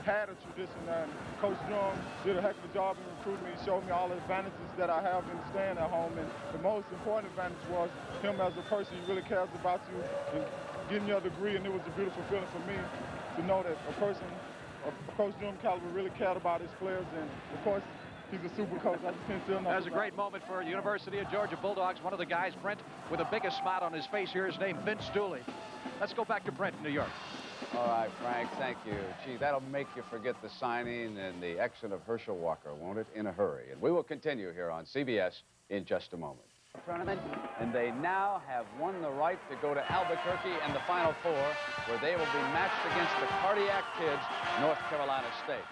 had a tradition. And Coach Durham did a heck of a job in recruiting me. He showed me all the advantages that I have in staying at home. And the most important advantage was him as a person. He really cares about you and getting your degree. And it was a beautiful feeling for me to know that a person of Coach Durham caliber really cared about his players. And, of course, he's a super coach. I just can't tell nothing. That's a great moment for University of Georgia Bulldogs. One of the guys, Brent, with the biggest smile on his face here is named Vince Dooley. Let's go back to Brent in New York. All right, Frank, thank you. Gee, that'll make you forget the signing and the exit of Herschel Walker, won't it? In a hurry. And we will continue here on CBS in just a moment. tournament, and they now have won the right to go to Albuquerque and the Final Four, where they will be matched against the Cardiac Kids, North Carolina State.